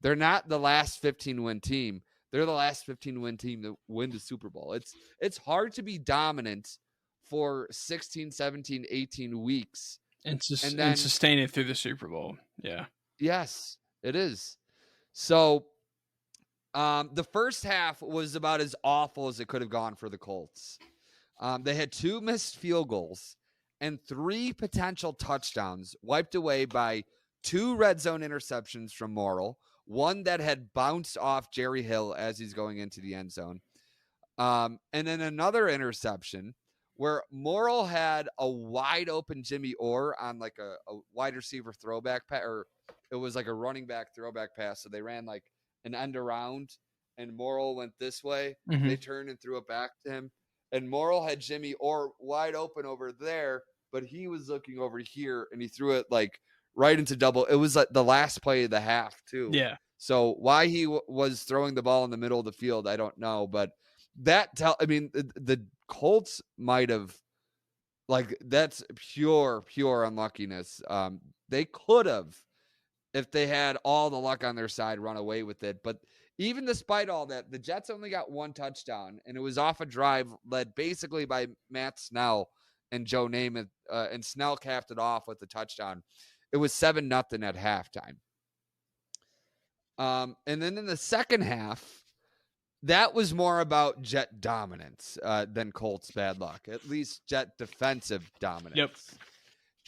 They're not the last 15-win team. They're the last 15-win team to win the Super Bowl. It's hard to be dominant for 16, 17, 18 weeks. And then sustain it through the Super Bowl. Yeah. Yes, it is. So the first half was about as awful as it could have gone for the Colts. They had 2 missed field goals and 3 potential touchdowns wiped away by 2 red zone interceptions from Morrill, one that had bounced off Jerry Hill as he's going into the end zone. And then another interception where Morrill had a wide open Jimmy Orr on like a wide receiver throwback pass, or it was like a running back throwback pass. So they ran like an end around and Morrill went this way. Mm-hmm. They turned and threw it back to him. And Morrill had Jimmy Orr wide open over there, but he was looking over here and he threw it like right into double. It was like the last play of the half too. Yeah. So why he was throwing the ball in the middle of the field, I don't know. But the Colts might have, like, that's pure unluckiness. They could have, if they had all the luck on their side, run away with it. But even despite all that, the Jets only got 1 touchdown, and it was off a drive led basically by Matt Snell and Joe Namath, and Snell capped it off with the touchdown. It was 7-0 at halftime. And then in the second half, that was more about Jet dominance than Colts bad luck, at least Jet defensive dominance. Yep.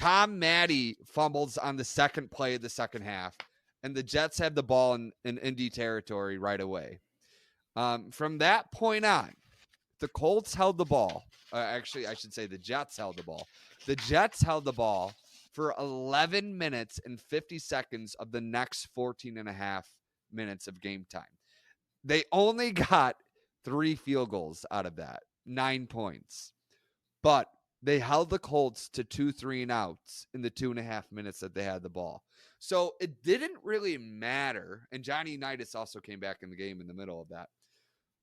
Tom Maddie fumbles on the second play of the second half, and the Jets have the ball in Indy territory right away. From that point on, the Colts held the ball. Actually, I should say the Jets held the ball. The Jets held the ball for 11 minutes and 50 seconds of the next 14 and a half minutes of game time. They only got 3 field goals out of that, 9 points. But they held the Colts to 2 3-and-outs in the 2.5 minutes that they had the ball. So it didn't really matter. And Johnny Unitas also came back in the game in the middle of that.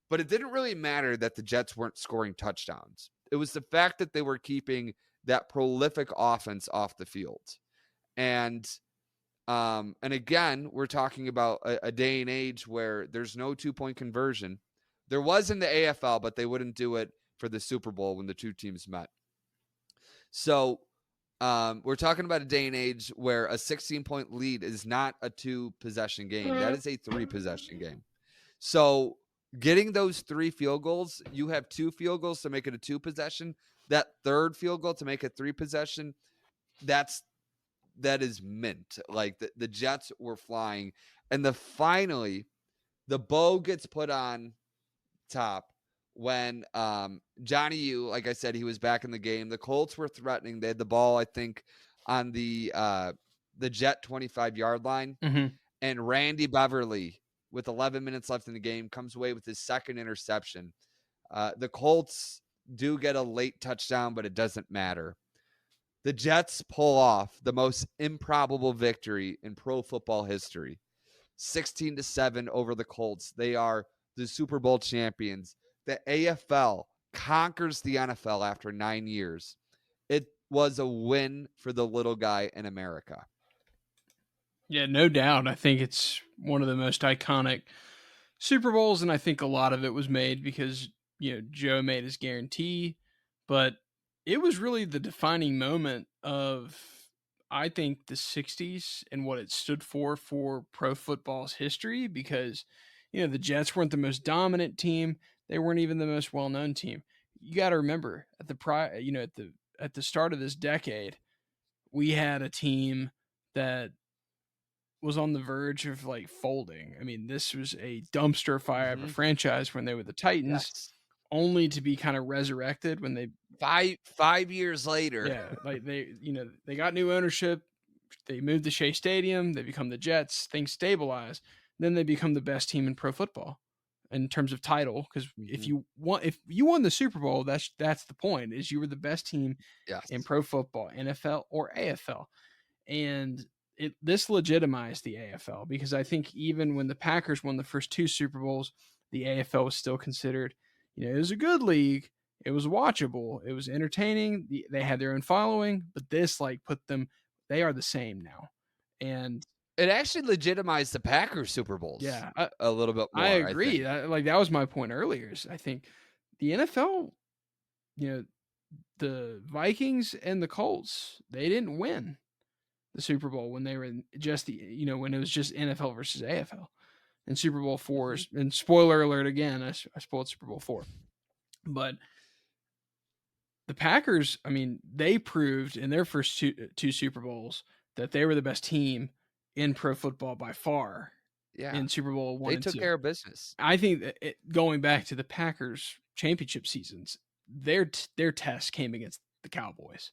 But it didn't really matter that the Jets weren't scoring touchdowns. It was the fact that they were keeping that prolific offense off the field. And again, we're talking about a day and age where there's no 2-point conversion. There was in the AFL, but they wouldn't do it for the Super Bowl when the two teams met. So we're talking about a day and age where a 16-point lead is not a 2-possession game. That is a 3-possession game. So getting those 3 field goals, you have 2 field goals to make it a 2-possession. That third field goal to make it 3-possession, that is mint. Like the Jets were flying. And finally, the bow gets put on top when Johnny U, like I said, he was back in the game. The Colts were threatening. They had the ball, I think, on the Jet 25-yard line. Mm-hmm. And Randy Beverly, with 11 minutes left in the game, comes away with his second interception. The Colts do get a late touchdown, but it doesn't matter. The Jets pull off the most improbable victory in pro football history. 16-7 over the Colts. They are the Super Bowl champions. The AFL conquers the NFL after 9 years. It was a win for the little guy in America. Yeah, no doubt. I think it's one of the most iconic Super Bowls, and I think a lot of it was made because, Joe made his guarantee, but it was really the defining moment of, I think, the 60s and what it stood for pro football's history, because, the Jets weren't the most dominant team. They weren't even the most well-known team. You got to remember at the start of this decade, we had a team that was on the verge of like folding. I mean, this was a dumpster fire of a franchise when they were the Titans, only to be kind of resurrected when they 5 years later. Yeah, like they got new ownership. They moved to Shea Stadium. They become the Jets. Things stabilize. Then they become the best team in pro football in terms of title. Because if you won the Super Bowl, that's the point. Is you were the best team in pro football, NFL or AFL, and this legitimized the AFL, because I think even when the Packers won the first 2 Super Bowls, the AFL was still considered, it was a good league. It was watchable. It was entertaining. They had their own following, but this put them They are the same now. And It actually legitimized the Packers Super Bowls yeah, a little bit I more, I agree. think. That was my point earlier. Is I think the NFL, you know, the Vikings and the Colts, they didn't win the Super Bowl when they were in just when it was just NFL versus AFL. And Super Bowl four, Mhm. and spoiler alert again, I spoiled Super Bowl four. But the Packers, I mean, they proved in their first two Super Bowls that they were the best team in pro football by far Yeah. in Super Bowl one They and took two. care of business. I think that going back to the Packers championship seasons, their test came against the Cowboys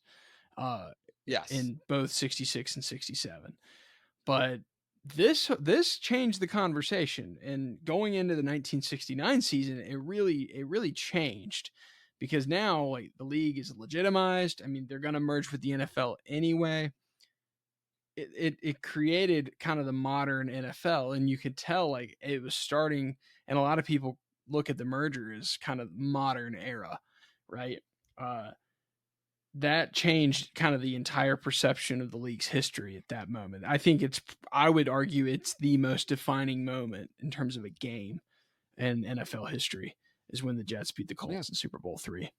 Yes. in both 66 and 67. But this changed the conversation, and going into the 1969 season, it really changed because now like the league is legitimized. I mean, they're going to merge with the NFL anyway. It created kind of the modern NFL, and you could tell like it was starting, and a lot of people look at the merger as kind of modern era, right? Uh, that changed kind of the entire perception of the league's history at that moment. I would argue it's the most defining moment in terms of a game in NFL history is when the Jets beat the Yeah. Colts in Super Bowl III.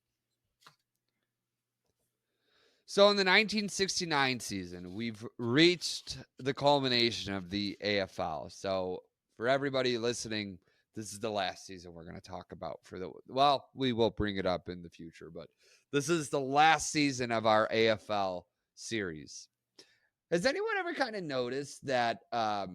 So in the 1969 season, we've reached the culmination of the AFL. So for everybody listening, this is the last season we're going to talk about we will bring it up in the future, but this is the last season of our AFL series. Has anyone ever kind of noticed that the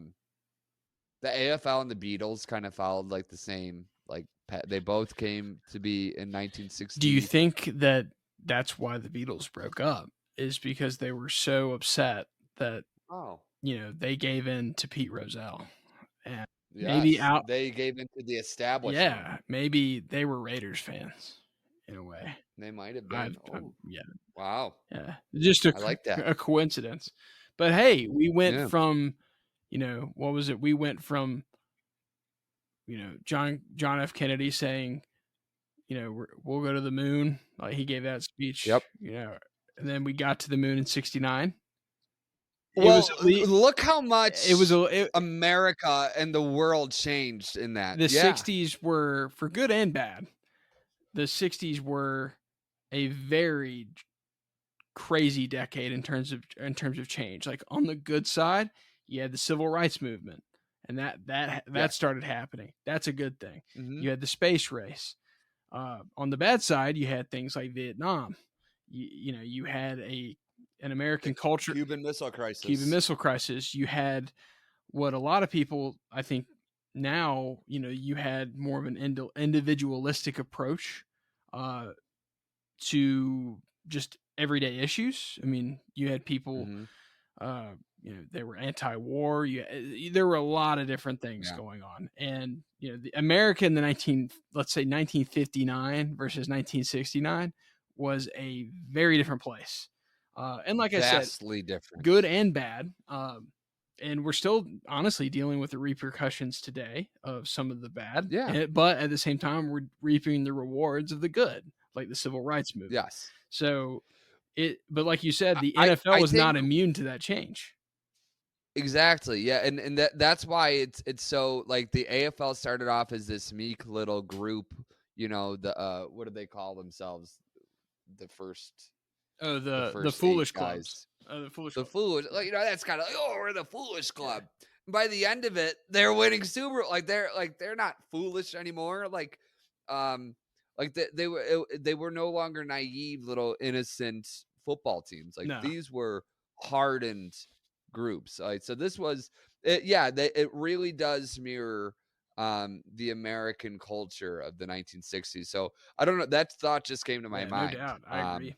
AFL and the Beatles kind of followed like the same, like they both came to be in Do you 1960? think that that's why the Beatles broke up? Is because they were so upset that Oh, they gave in to Pete Rozelle, and maybe yes. They gave into the establishment. maybe they were Raiders fans in a way. They might have been. I'm Oh, yeah, wow. yeah, just I like that. a coincidence. But hey, we went Yeah. from, what was it? We went from, John F. Kennedy saying, we'll go to the moon. Like he gave that speech, Yep. and then we got to the moon in '69. It was Well, look how it was much America and the world changed in that. the Yeah. '60s were for good and bad. The '60s were a very crazy decade in terms of change. Like on the good side, you had the civil rights movement, and that Yes. started happening. That's a good thing. Mm-hmm. You had the space race. On the bad side, you had things like Vietnam. You had an American culture, Cuban Missile Cuban Crisis. Missile Crisis. You had what a lot of people, I think, now you had more of an individualistic approach to just everyday issues. I mean, you had people, Mm-hmm. they were anti-war. There were a lot of different things Yeah. going on, and the America in the 1959 versus 1969 was a very different place. And like I said, Vastly different. good and bad. And we're still honestly dealing with the repercussions today of some of the bad. Yeah. But at the same time, we're reaping the rewards of the good, like the civil rights movement. Yes. So but like you said, the I NFL was think not immune to that change. exactly. Yeah. And that's why it's so like the AFL started off as this meek little group, the what do they call themselves? The first Oh, the eight foolish clubs. guys. The foolish The clubs. foolish, like that's kind of like, oh, we're the foolish club. And by the end of it, they're winning super. They're not foolish anymore. They were no longer naive little innocent football teams. Like No. these were hardened groups. So this was, it really does mirror the American culture of the 1960s. So I don't know. That thought just came to my Yeah, no mind. doubt. I agree.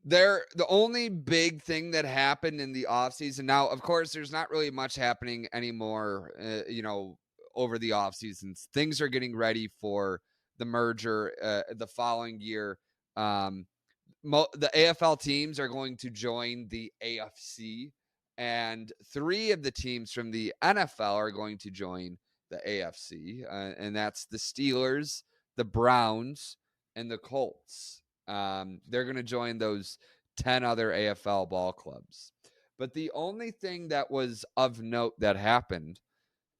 The only big thing that happened in the offseason, now, of course, there's not really much happening anymore, over the off seasons. Things are getting ready for the merger the following year. The AFL teams are going to join the AFC, and 3 of the teams from the NFL are going to join the AFC, and that's the Steelers, the Browns, and the Colts. They're going to join those 10 other AFL ball clubs. But the only thing that was of note that happened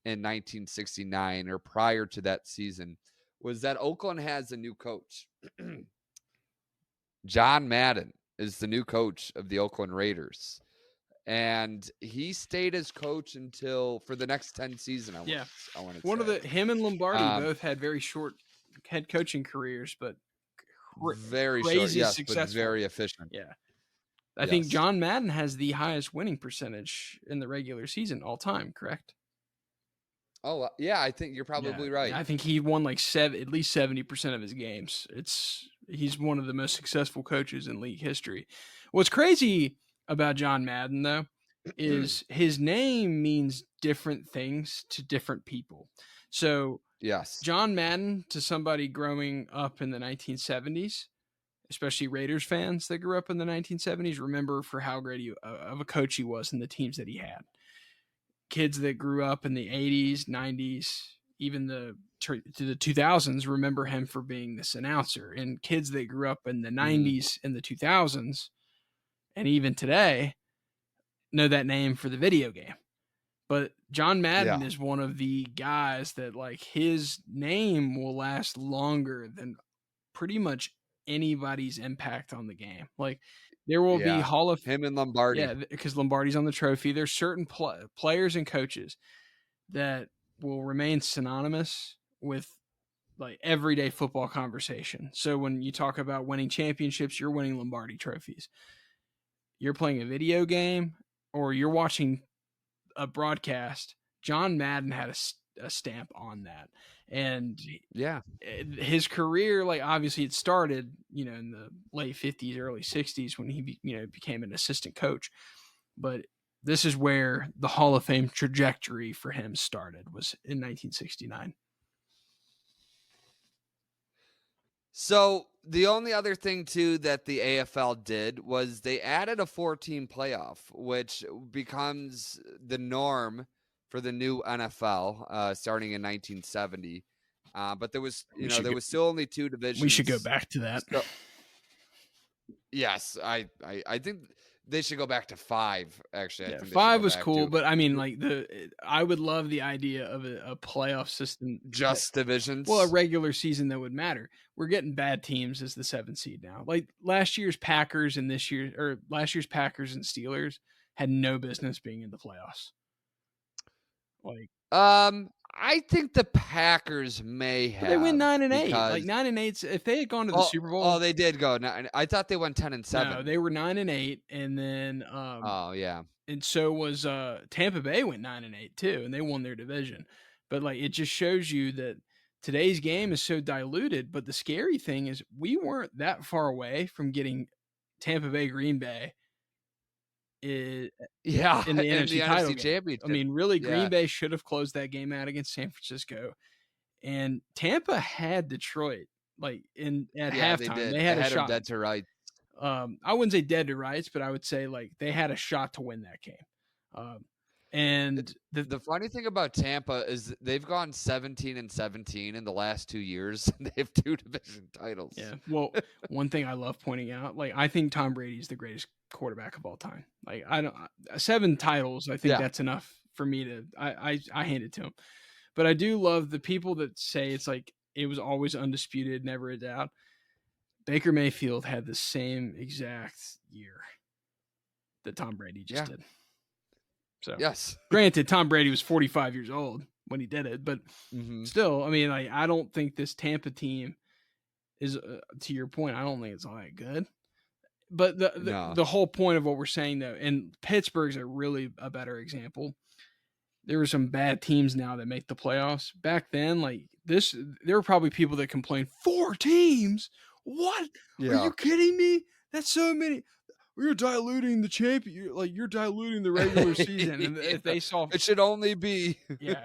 in 1969 or prior to that season was that Oakland has a new coach. John Madden is the new coach of the Oakland Raiders. And he stayed as coach until for the next 10 season. I want to say him and Lombardi both had very short head coaching careers, but very short, crazy yes, successful. but very efficient. Yeah. I think John Madden has the highest winning percentage in the regular season all time, correct? Oh, yeah, I think you're probably right. I think he won like at least 70% of his games. He's one of the most successful coaches in league history. What's crazy about John Madden, though, is his name means different things to different people. So, yes, John Madden, to somebody growing up in the 1970s, especially Raiders fans that grew up in the 1970s, remember for how great of a coach he was and the teams that he had. Kids that grew up in the 80s, 90s, even to the 2000s remember him for being this announcer. And kids that grew up in the 90s and the 2000s, and even today, know that name for the video game. But John Madden is one of the guys that, like, his name will last longer than pretty much anybody's impact on the game. Like, there will be Hall of him and Lombardi. Yeah, because Lombardi's on the trophy. There's certain players and coaches that will remain synonymous with like everyday football conversation. So when you talk about winning championships, you're winning Lombardi trophies. You're playing a video game or you're watching a broadcast. John Madden had a stamp on that. And his career, like, obviously it started, in the late 50s, early 60s when he, became an assistant coach. But this is where the Hall of Fame trajectory for him started, was in 1969. So the only other thing too that the AFL did was they added a 4-team playoff, which becomes the norm for the new NFL starting in 1970. But there was, there was still only 2 divisions. We should go back to that. So, yes, I think they should go back to 5. Actually, I think 5 was cool, but I mean, like I would love the idea of a playoff system, just divisions. Well, a regular season that would matter. We're getting bad teams as the 7th seed now. Like last year's Packers and last year's Packers and Steelers had no business being in the playoffs. Like, I think the Packers may have. They win 9-8. Like 9-8. If they had gone to the Super Bowl, oh, they did go. I thought they went 10-7. No, they were 9-8, and then oh yeah, and so was Tampa Bay went 9-8 too, and they won their division. But like, it just shows you that today's game is so diluted. But the scary thing is, we weren't that far away from getting Tampa Bay Green Bay. In the NFC title championship. I mean, really, Green Bay should have closed that game out against San Francisco, and Tampa had Detroit at halftime. They had a shot. Dead to rights. I wouldn't say dead to rights, but I would say like they had a shot to win that game. And the funny thing about Tampa is they've gone 17-17 in the last 2 years. They have 2 division titles. Yeah. Well, one thing I love pointing out, like, I think Tom Brady is the greatest quarterback of all time. Like, 7 titles. I think that's enough for me to, I hand it to him. But I do love the people that say it's like, it was always undisputed, never a doubt. Baker Mayfield had the same exact year that Tom Brady just did. So, yes, granted, Tom Brady was 45 years old when he did it, but still, I mean, like, I don't think this Tampa team is, to your point, I don't think it's all that good. But the whole point of what we're saying, though, and Pittsburgh's a better example. There were some bad teams now that make the playoffs. Back then, like this, there were probably people that complained, 4 teams? What? Yeah. Are you kidding me? That's so many. You're diluting the champion. Like, you're diluting the regular season. And if they saw, it should only be.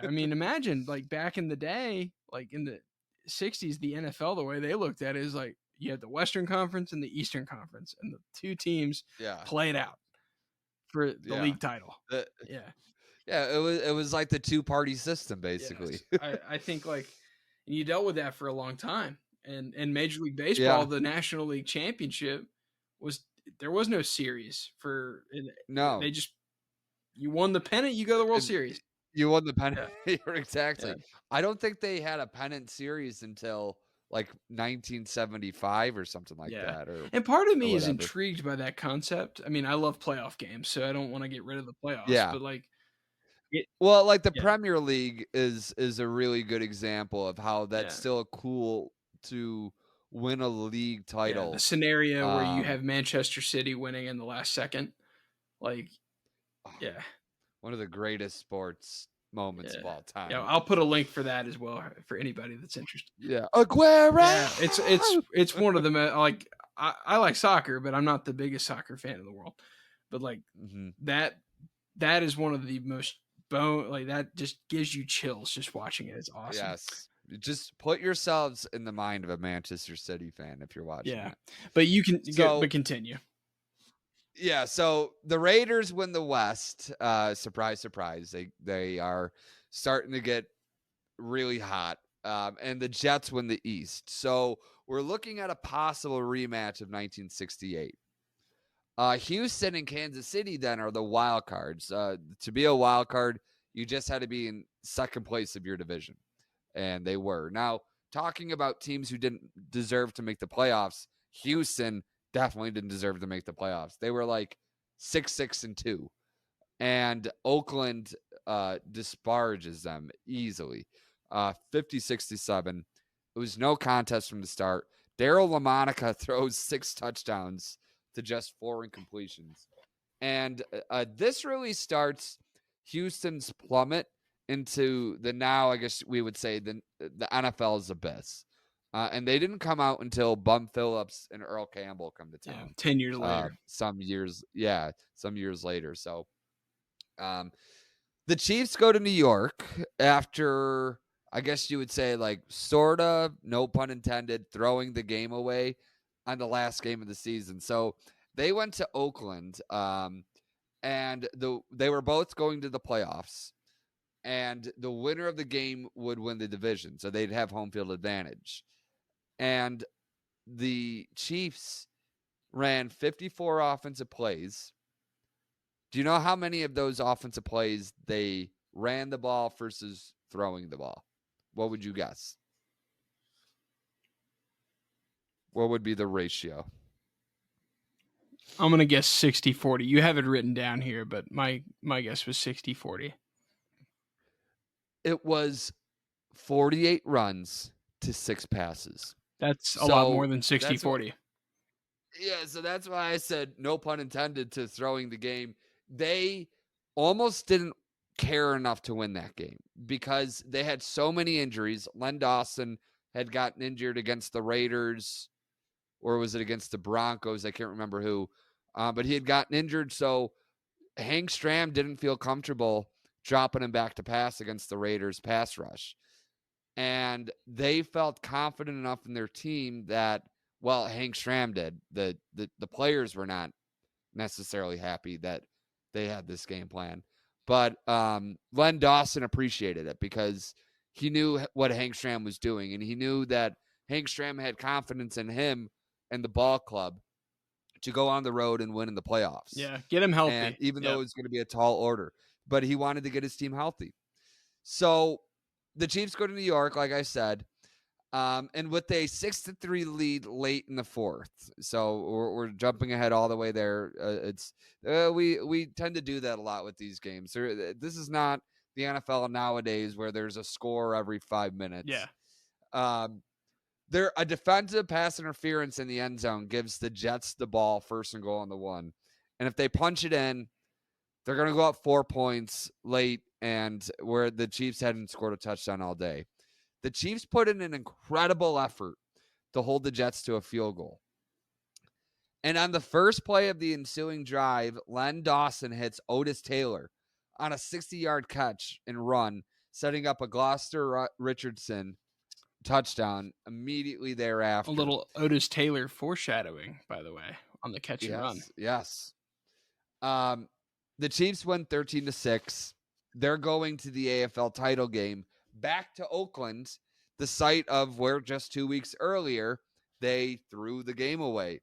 I mean, imagine like back in the day, like in the 60s, the NFL, the way they looked at it is like you had the Western Conference and the Eastern Conference, and the 2 teams played out for the league title. Yeah, it was like the 2-party system, basically. Yes. I think like, and you dealt with that for a long time. And Major League Baseball, the National League Championship there was no series for No. they just you won the pennant, you go to the World And Series. you won the pennant. Yeah. Exactly. Yeah. I don't think they had a pennant series until like 1975 or something like Yeah. that, And part of or me is whatever. intrigued by that concept. I mean, I love playoff games, so I don't want to get rid of the playoffs, Yeah. but like it Well, like the yeah, Premier League is a really good example of how that's yeah. still cool to win a league Yeah, the title. scenario where you Um, have Manchester City winning in the last second, like, oh, yeah, one of the greatest sports moments of yeah, all yeah. time. I'll put a link for that as well for anybody that's interested. Yeah, Aguero. Yeah, it's one of the like I like soccer, but I'm not the biggest soccer fan in the world. But like Mhm. that that is one of the most bone like that just gives you chills just watching it. It's awesome. Yes. Just put yourselves in the mind of a Manchester City fan if you're watching Yeah, that. but you can go, So but continue. yeah, so the Raiders win the West. Surprise, surprise. They are starting to get really hot. And the Jets win the East. So we're looking at a possible rematch of 1968. Houston and Kansas City then are the wild cards. To be a wild card, you just had to be in second place of your division, and they were. Now, talking about teams who didn't deserve to make the playoffs, Houston definitely didn't deserve to make the playoffs. They were like 6-6-2, and Oakland disparages them easily, 50-67. It was no contest from the start. Daryl LaMonica throws 6 touchdowns to just 4 incompletions. And this really starts Houston's plummet into the now, I guess we would say, the NFL's abyss. And they didn't come out until Bum Phillips and Earl Campbell come to Yeah, town. 10 years later. Some years later. So the Chiefs go to New York after, I guess you would say, like, sort of, no pun intended, throwing the game away on the last game of the season. So they went to Oakland, and they were both going to the playoffs, and the winner of the game would win the division. So they'd have home field advantage. And the Chiefs ran 54 offensive plays. Do you know how many of those offensive plays they ran the ball versus throwing the ball? What would you guess? What would be the ratio? I'm going to guess 60-40. You have it written down here, but my guess was 60-40. It was 48 runs to 6 passes. That's a lot more So than that's what 60-40. Yeah, so that's why I said no pun intended to throwing the game. They almost didn't care enough to win that game because they had so many injuries. Len Dawson had gotten injured against the Raiders, or was it against the Broncos? I can't remember who. But he had gotten injured, so Hank Stram didn't feel comfortable dropping him back to pass against the Raiders pass rush. And they felt confident enough in their team that, well, Hank Stram did. The players were not necessarily happy that they had this game plan. But Len Dawson appreciated it because he knew what Hank Stram was doing, and he knew that Hank Stram had confidence in him and the ball club to go on the road and win in the playoffs. Yeah, get him And healthy. even though Yep. it was going to be a tall order, but he wanted to get his team healthy. So the Chiefs go to New York, like I said, and with a 6-3 lead late in the fourth. So we're jumping ahead all the way there. We tend to do that a lot with these games. This is not the NFL nowadays where there's a score every 5 minutes. Yeah. A defensive pass interference in the end zone gives the Jets the ball, first and goal on the 1. And if they punch it in, they're going to go up 4 points late, and where the Chiefs hadn't scored a touchdown all day. The Chiefs put in an incredible effort to hold the Jets to a field goal. And on the first play of the ensuing drive, Len Dawson hits Otis Taylor on a 60-yard catch and run, setting up a Gloucester Richardson touchdown immediately thereafter. A little Otis Taylor foreshadowing, by the way, on the catch and run. Yes. The Chiefs win 13-6. They're going to the AFL title game back to Oakland, the site of where just 2 weeks earlier they threw the game away.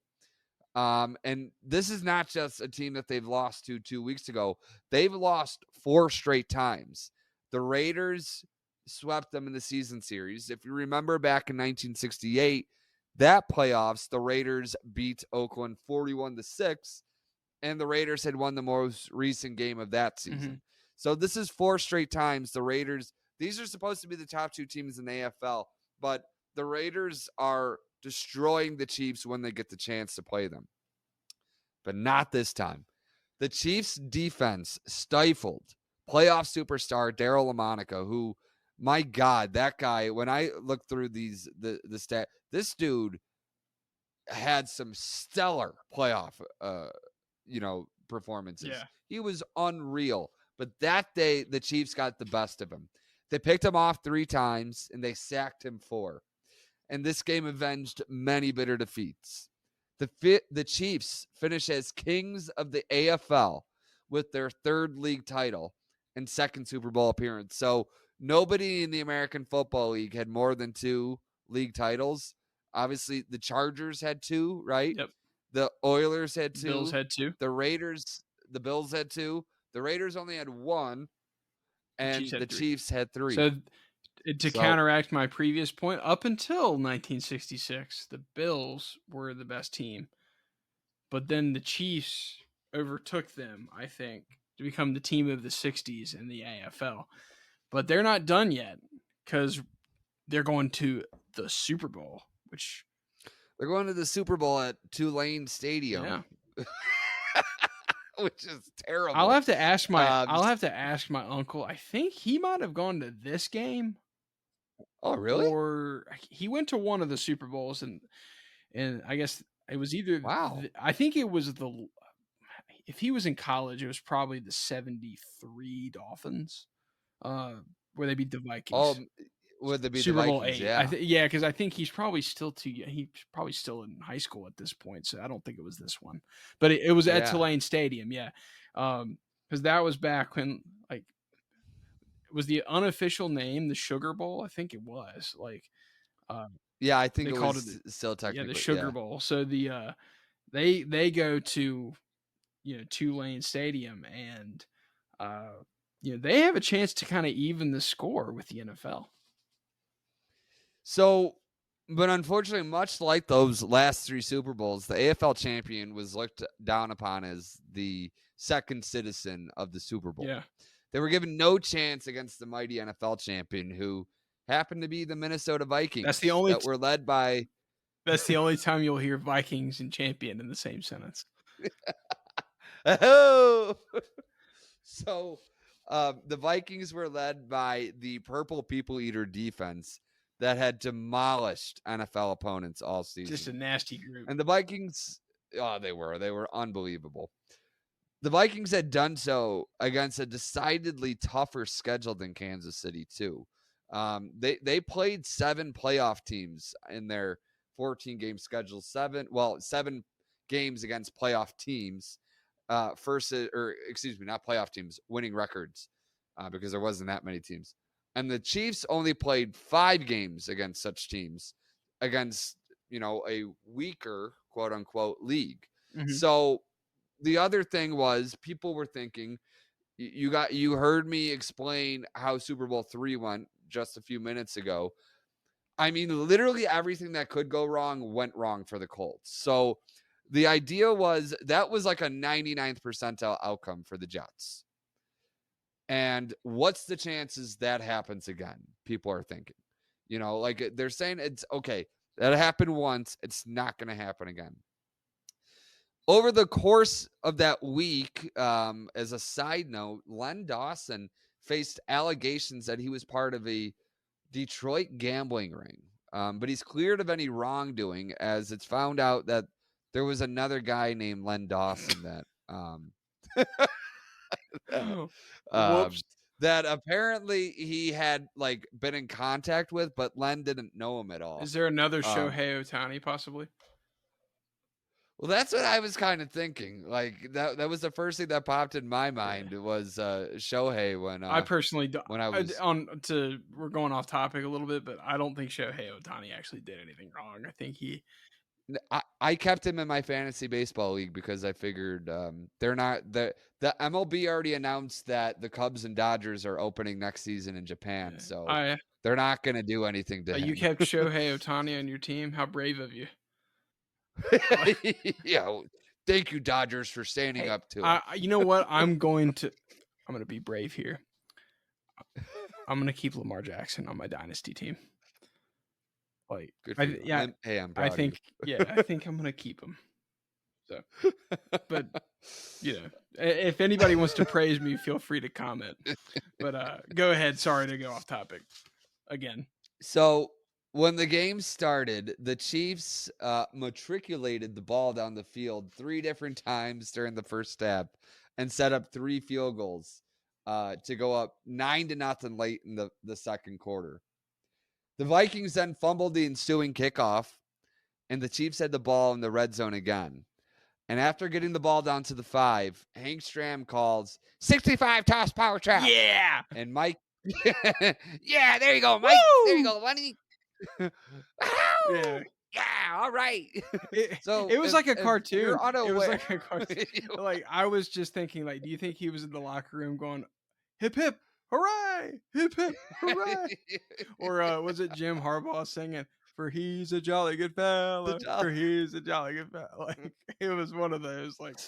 And this is not just a team that they've lost to 2 weeks ago. They've lost 4 straight times. The Raiders swept them in the season series. If you remember back in 1968, that playoffs, the Raiders beat Oakland 41-6, and the Raiders had won the most recent game of that season. Mhm. So this is 4 straight times the Raiders. These are supposed to be the top 2 teams in the AFL, but the Raiders are destroying the Chiefs when they get the chance to play them. But not this time. The Chiefs defense stifled playoff superstar Daryl LaMonica, who, my God, that guy, when I look through the stat, this dude had some stellar playoff performances. Yeah. He was unreal. But that day the Chiefs got the best of him. They picked him off 3 times and they sacked him 4. And this game avenged many bitter defeats. The Chiefs finish as kings of the AFL with their 3rd league title and 2nd Super Bowl appearance. So nobody in the American Football League had more than 2 league titles. Obviously, the Chargers had 2, right? Yep. The Oilers had 2. Bills had 2. The Bills had 2. The Raiders only had 1, and the 3. Chiefs had 3. So to counteract my previous point, up until 1966, the Bills were the best team. But then the Chiefs overtook them, I think, to become the team of the 60s in the AFL. But they're not done yet because they're going to the Super Bowl, which they're going to the Super Bowl at Tulane Stadium. Yeah. Which is terrible. I'll have to ask my uncle. I think he might have gone to this game. Oh, really? Or he went to one of the Super Bowls, and I guess it was either. Wow. I think it was if he was in college, it was probably the 73 Dolphins, where they beat the Vikings. Oh, would they beat Super the Bowl Vikings? 8? Yeah, because I think he's probably still he's probably still in high school at this point, so I don't think it was this one, but it was at Tulane Stadium, yeah, because that was back when it was the unofficial name, the Sugar Bowl. I think it was yeah, I think it was still technically the Sugar Bowl. So they go to Tulane Stadium, and they have a chance to kind of even the score with the NFL. So, but unfortunately, much like those last 3 Super Bowls, the AFL champion was looked down upon as the second citizen of the Super Bowl. Yeah. They were given no chance against the mighty NFL champion, who happened to be the Minnesota Vikings. That's the only that were led by. That's the only time you'll hear Vikings and champion in the same sentence. Oh, so the Vikings were led by the Purple People Eater defense that had demolished NFL opponents all season. Just a nasty group. And the Vikings, they were unbelievable. The Vikings had done so against a decidedly tougher schedule than Kansas City too. They played 7 playoff teams in their 14-game schedule. 7 games against playoff teams. Not playoff teams, winning records, because there wasn't that many teams. And the Chiefs only played 5 games against such teams, against a weaker quote unquote league. Mm-hmm. So the other thing was, people were thinking, you heard me explain how Super Bowl 3 went just a few minutes ago. I mean, literally everything that could go wrong went wrong for the Colts. So the idea was that was like a 99th percentile outcome for the Jets. And what's the chances that happens again? People are thinking, they're saying it's okay. That happened once. It's not going to happen again. Over the course of that week, as a side note, Len Dawson faced allegations that he was part of a Detroit gambling ring. But he's cleared of any wrongdoing, as it's found out that there was another guy named Len Dawson that apparently he had been in contact with, but Len didn't know him at all. Is there another Shohei Ohtani possibly? Well, that's what I was kind of thinking. That was the first thing that popped in my mind. It was Shohei when I personally don't. When I was we're going off topic a little bit, but I don't think Shohei Ohtani actually did anything wrong. I think he I kept him in my fantasy baseball league because I figured they're not the MLB already announced that the Cubs and Dodgers are opening next season in Japan, Yeah. so they're not going to do anything to You him. kept Shohei Ohtani on your team. How brave of you! Like, Yeah, well, thank you Dodgers for standing hey, up to him. you know what? I'm going to be brave here. I'm going to keep Lamar Jackson on my dynasty team. Like, Good for you. yeah, Hey, I'm I proud of think, you. I think I'm going to keep him. So, but if anybody wants to praise me, feel free to comment. But go ahead. Sorry to go off topic again. So when the game started, the Chiefs matriculated the ball down the field 3 different times during the first half and set up 3 field goals to go up 9-0 late in the second quarter. The Vikings then fumbled the ensuing kickoff, and the Chiefs had the ball in the red zone again. And after getting the ball down to the 5, Hank Stram calls 65 toss power trap. Yeah. And Mike, yeah, there you go, Mike. Woo! There you go, buddy. Yeah. Yeah, all right. So it was like a if cartoon. you're It was unaware, like a cartoon. Like, I was just thinking, like, do you think he was in the locker room going, hip hip, hooray, hip hip, hooray? Or was it Jim Harbaugh singing, for he's a jolly good fella, for he's a jolly good fella? Like, it was one of those. Like,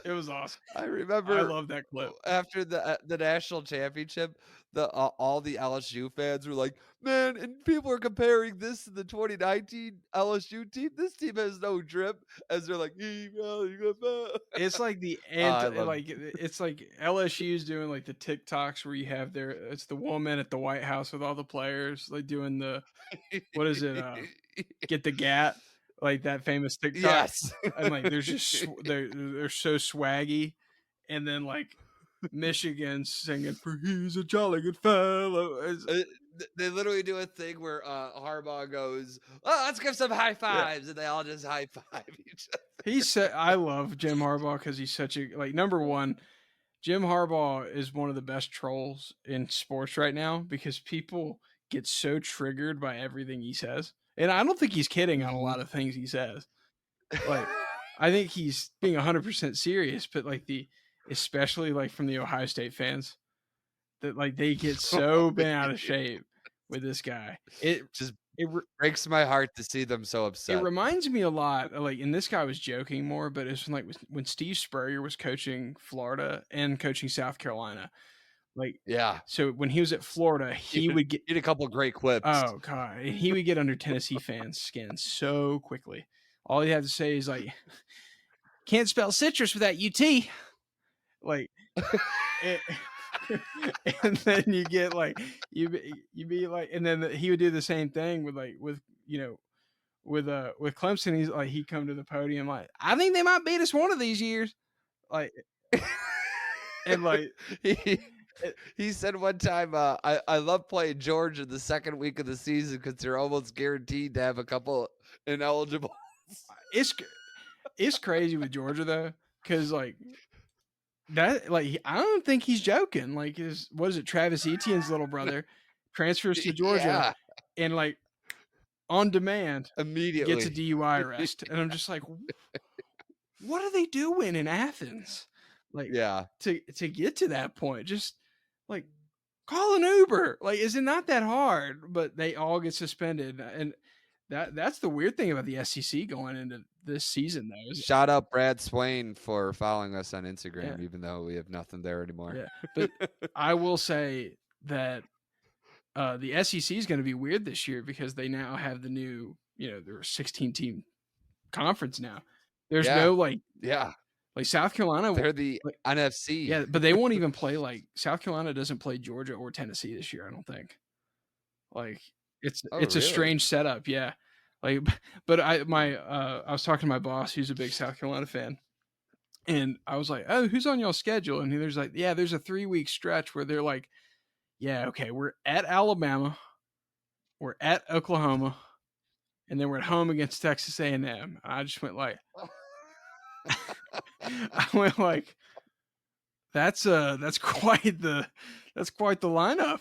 it was awesome. I I remember love that clip. after the national championship, all the LSU fans were like, "Man," and people are comparing this to the 2019 LSU team. This team has no drip, as they're like, It's like the I anti, love. like it's like LSU's doing like the TikToks where you have it's the woman at the White House with all the players like doing the, what is it? Get the gat, like that famous TikTok. Yes. And like there's just they're so swaggy, and then like Michigan singing for he's a jolly good fellow. They literally do a thing where Harbaugh goes, "Oh, let's give some high Yeah. fives," and they all just high five each other. I love Jim Harbaugh because he's such a, like, number one, Jim Harbaugh is one of the best trolls in sports right now because people get so triggered by everything he says. And I don't think he's kidding on a Mhm. lot of things he says. Like, I think he's being 100% serious, but like especially like from the Ohio State fans, that like they get so bent out of shape with this guy. Just It breaks my heart to see them so it upset. reminds me a lot of, like, and this guy was joking more, but it's like when Steve Spurrier was coaching Florida and coaching South Carolina. Like, Yeah, so when he was at Florida, he would get, a couple great clips. oh god, and he would get under Tennessee fans' skin so quickly. All he had to say is like, can't spell citrus without UT. Like, it, and then you get like you be like, and then he would do the same thing with like with with Clemson. He's like, he'd come to the podium like, I think they might beat us one of these years. Like, and like He said one time, I love playing Georgia the second week of the season because they're almost guaranteed to have a couple ineligible. it's crazy with Georgia though, because like that, like, I don't think he's joking. Like, what is it? Travis Etienne's little brother transfers to Georgia, Yeah, and like on demand gets a immediately. DUI arrest, and I'm just like, what are they doing in Athens? Like, Yeah. to get to that point, just like call an Uber. Like, is it not that hard? But they all get suspended, and that's the weird thing about the SEC going into this season, though. Shout out Brad Swain for following us on Yeah. Instagram, even though we have nothing there anymore. Yeah, but I will say that the SEC is going to be weird this year because they now have the new, their 16 team conference now. There's Yeah. no like South Carolina. They're the like, NFC. Yeah, but they won't even play, like, South Carolina doesn't play Georgia or Tennessee this year, I don't think. Like, it's Oh, a really? strange setup, yeah. Like, but I was talking to my boss, who's a big South Carolina fan, and I was like, "Oh, who's on y'all's schedule?" And there's like, "Yeah, there's a 3-week stretch where they're like, yeah, okay, we're at Alabama, we're at Oklahoma, and then we're at home against Texas A&M." And I just went like, I went like, that's quite the lineup.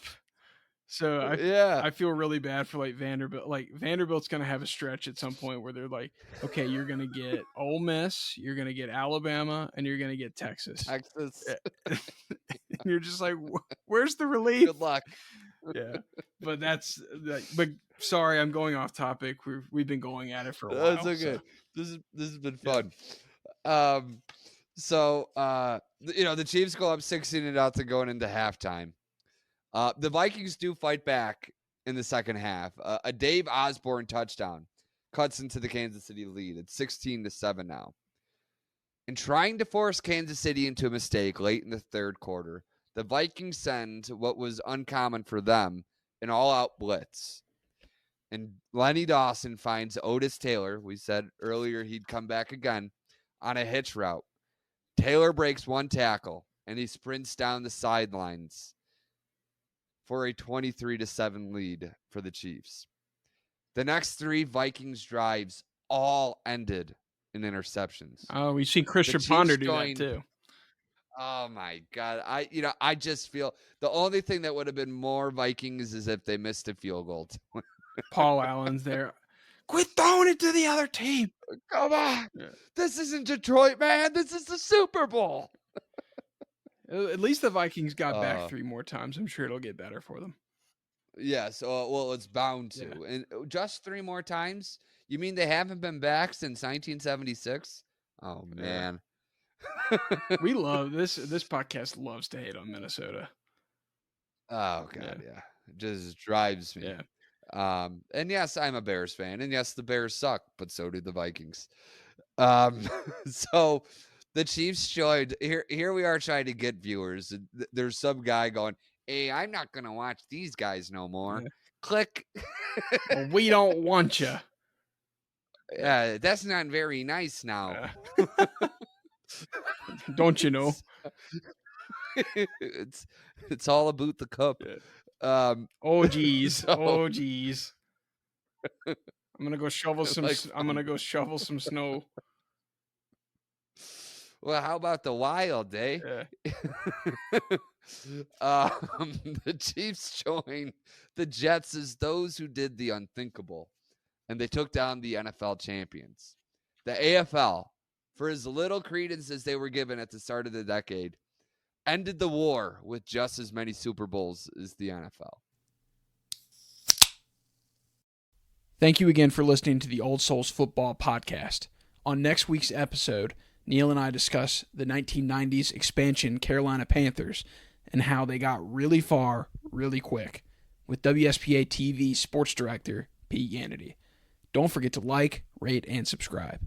So Yeah. I feel really bad for like Vanderbilt. Like Vanderbilt's gonna have a stretch at some point where they're like, okay, you're gonna get Ole Miss, you're gonna get Alabama, and you're gonna get Texas. Texas. And you're just like, where's the relief? Good luck. Yeah, but but sorry, I'm going off topic. We've been going at it for a That's while. okay. So. This has been Yeah. fun. The Chiefs go up 16-0 going into halftime. The Vikings do fight back in the second half. A Dave Osborne touchdown cuts into the Kansas City lead. It's 16-7 now. And trying to force Kansas City into a mistake late in the third quarter, the Vikings send what was uncommon for them, an all-out blitz. And Lenny Dawson finds Otis Taylor. We said earlier he'd come back again on a hitch route. Taylor breaks one tackle, and he sprints down the sidelines for a 23-7 lead for the Chiefs. The next three Vikings drives all ended in interceptions. Oh, we've seen Christian Ponder do that too. Oh my God. I just feel the only thing that would have been more Vikings is if they missed a field goal. Paul Allen's there. Quit throwing it to the other team. Come on. Yeah. This isn't Detroit, man. This is the Super Bowl. At least the Vikings got back 3 more times. I'm sure it'll get better for them. Yes. Well, it's bound to. Yeah. And just 3 more times? You mean they haven't been back since 1976? Oh, man. We love this. This podcast loves to hate on Minnesota. Oh, God, yeah. It just drives me. Yeah. And yes, I'm a Bears fan. And yes, the Bears suck, but so do the Vikings. So the Chiefs joined. Here we are trying to get viewers. There's some guy going, hey, I'm not going to watch these guys no more. Yeah. Click. Well, we don't want you. Yeah, that's not very nice now. Don't you know? It's all about the cup. Yeah. Oh geez. Oh geez. I'm gonna go shovel some. I'm gonna go shovel some snow. Well, how about the Wild, eh? Yeah. The Chiefs join the Jets as those who did the unthinkable, and they took down the NFL champions. The AFL, for as little credence as they were given at the start of the decade, ended the war with just as many Super Bowls as the NFL. Thank you again for listening to the Old Souls Football Podcast. On next week's episode, Neil and I discuss the 1990s expansion Carolina Panthers and how they got really far really quick with WSPA TV sports director Pete Yannity. Don't forget to like, rate, and subscribe.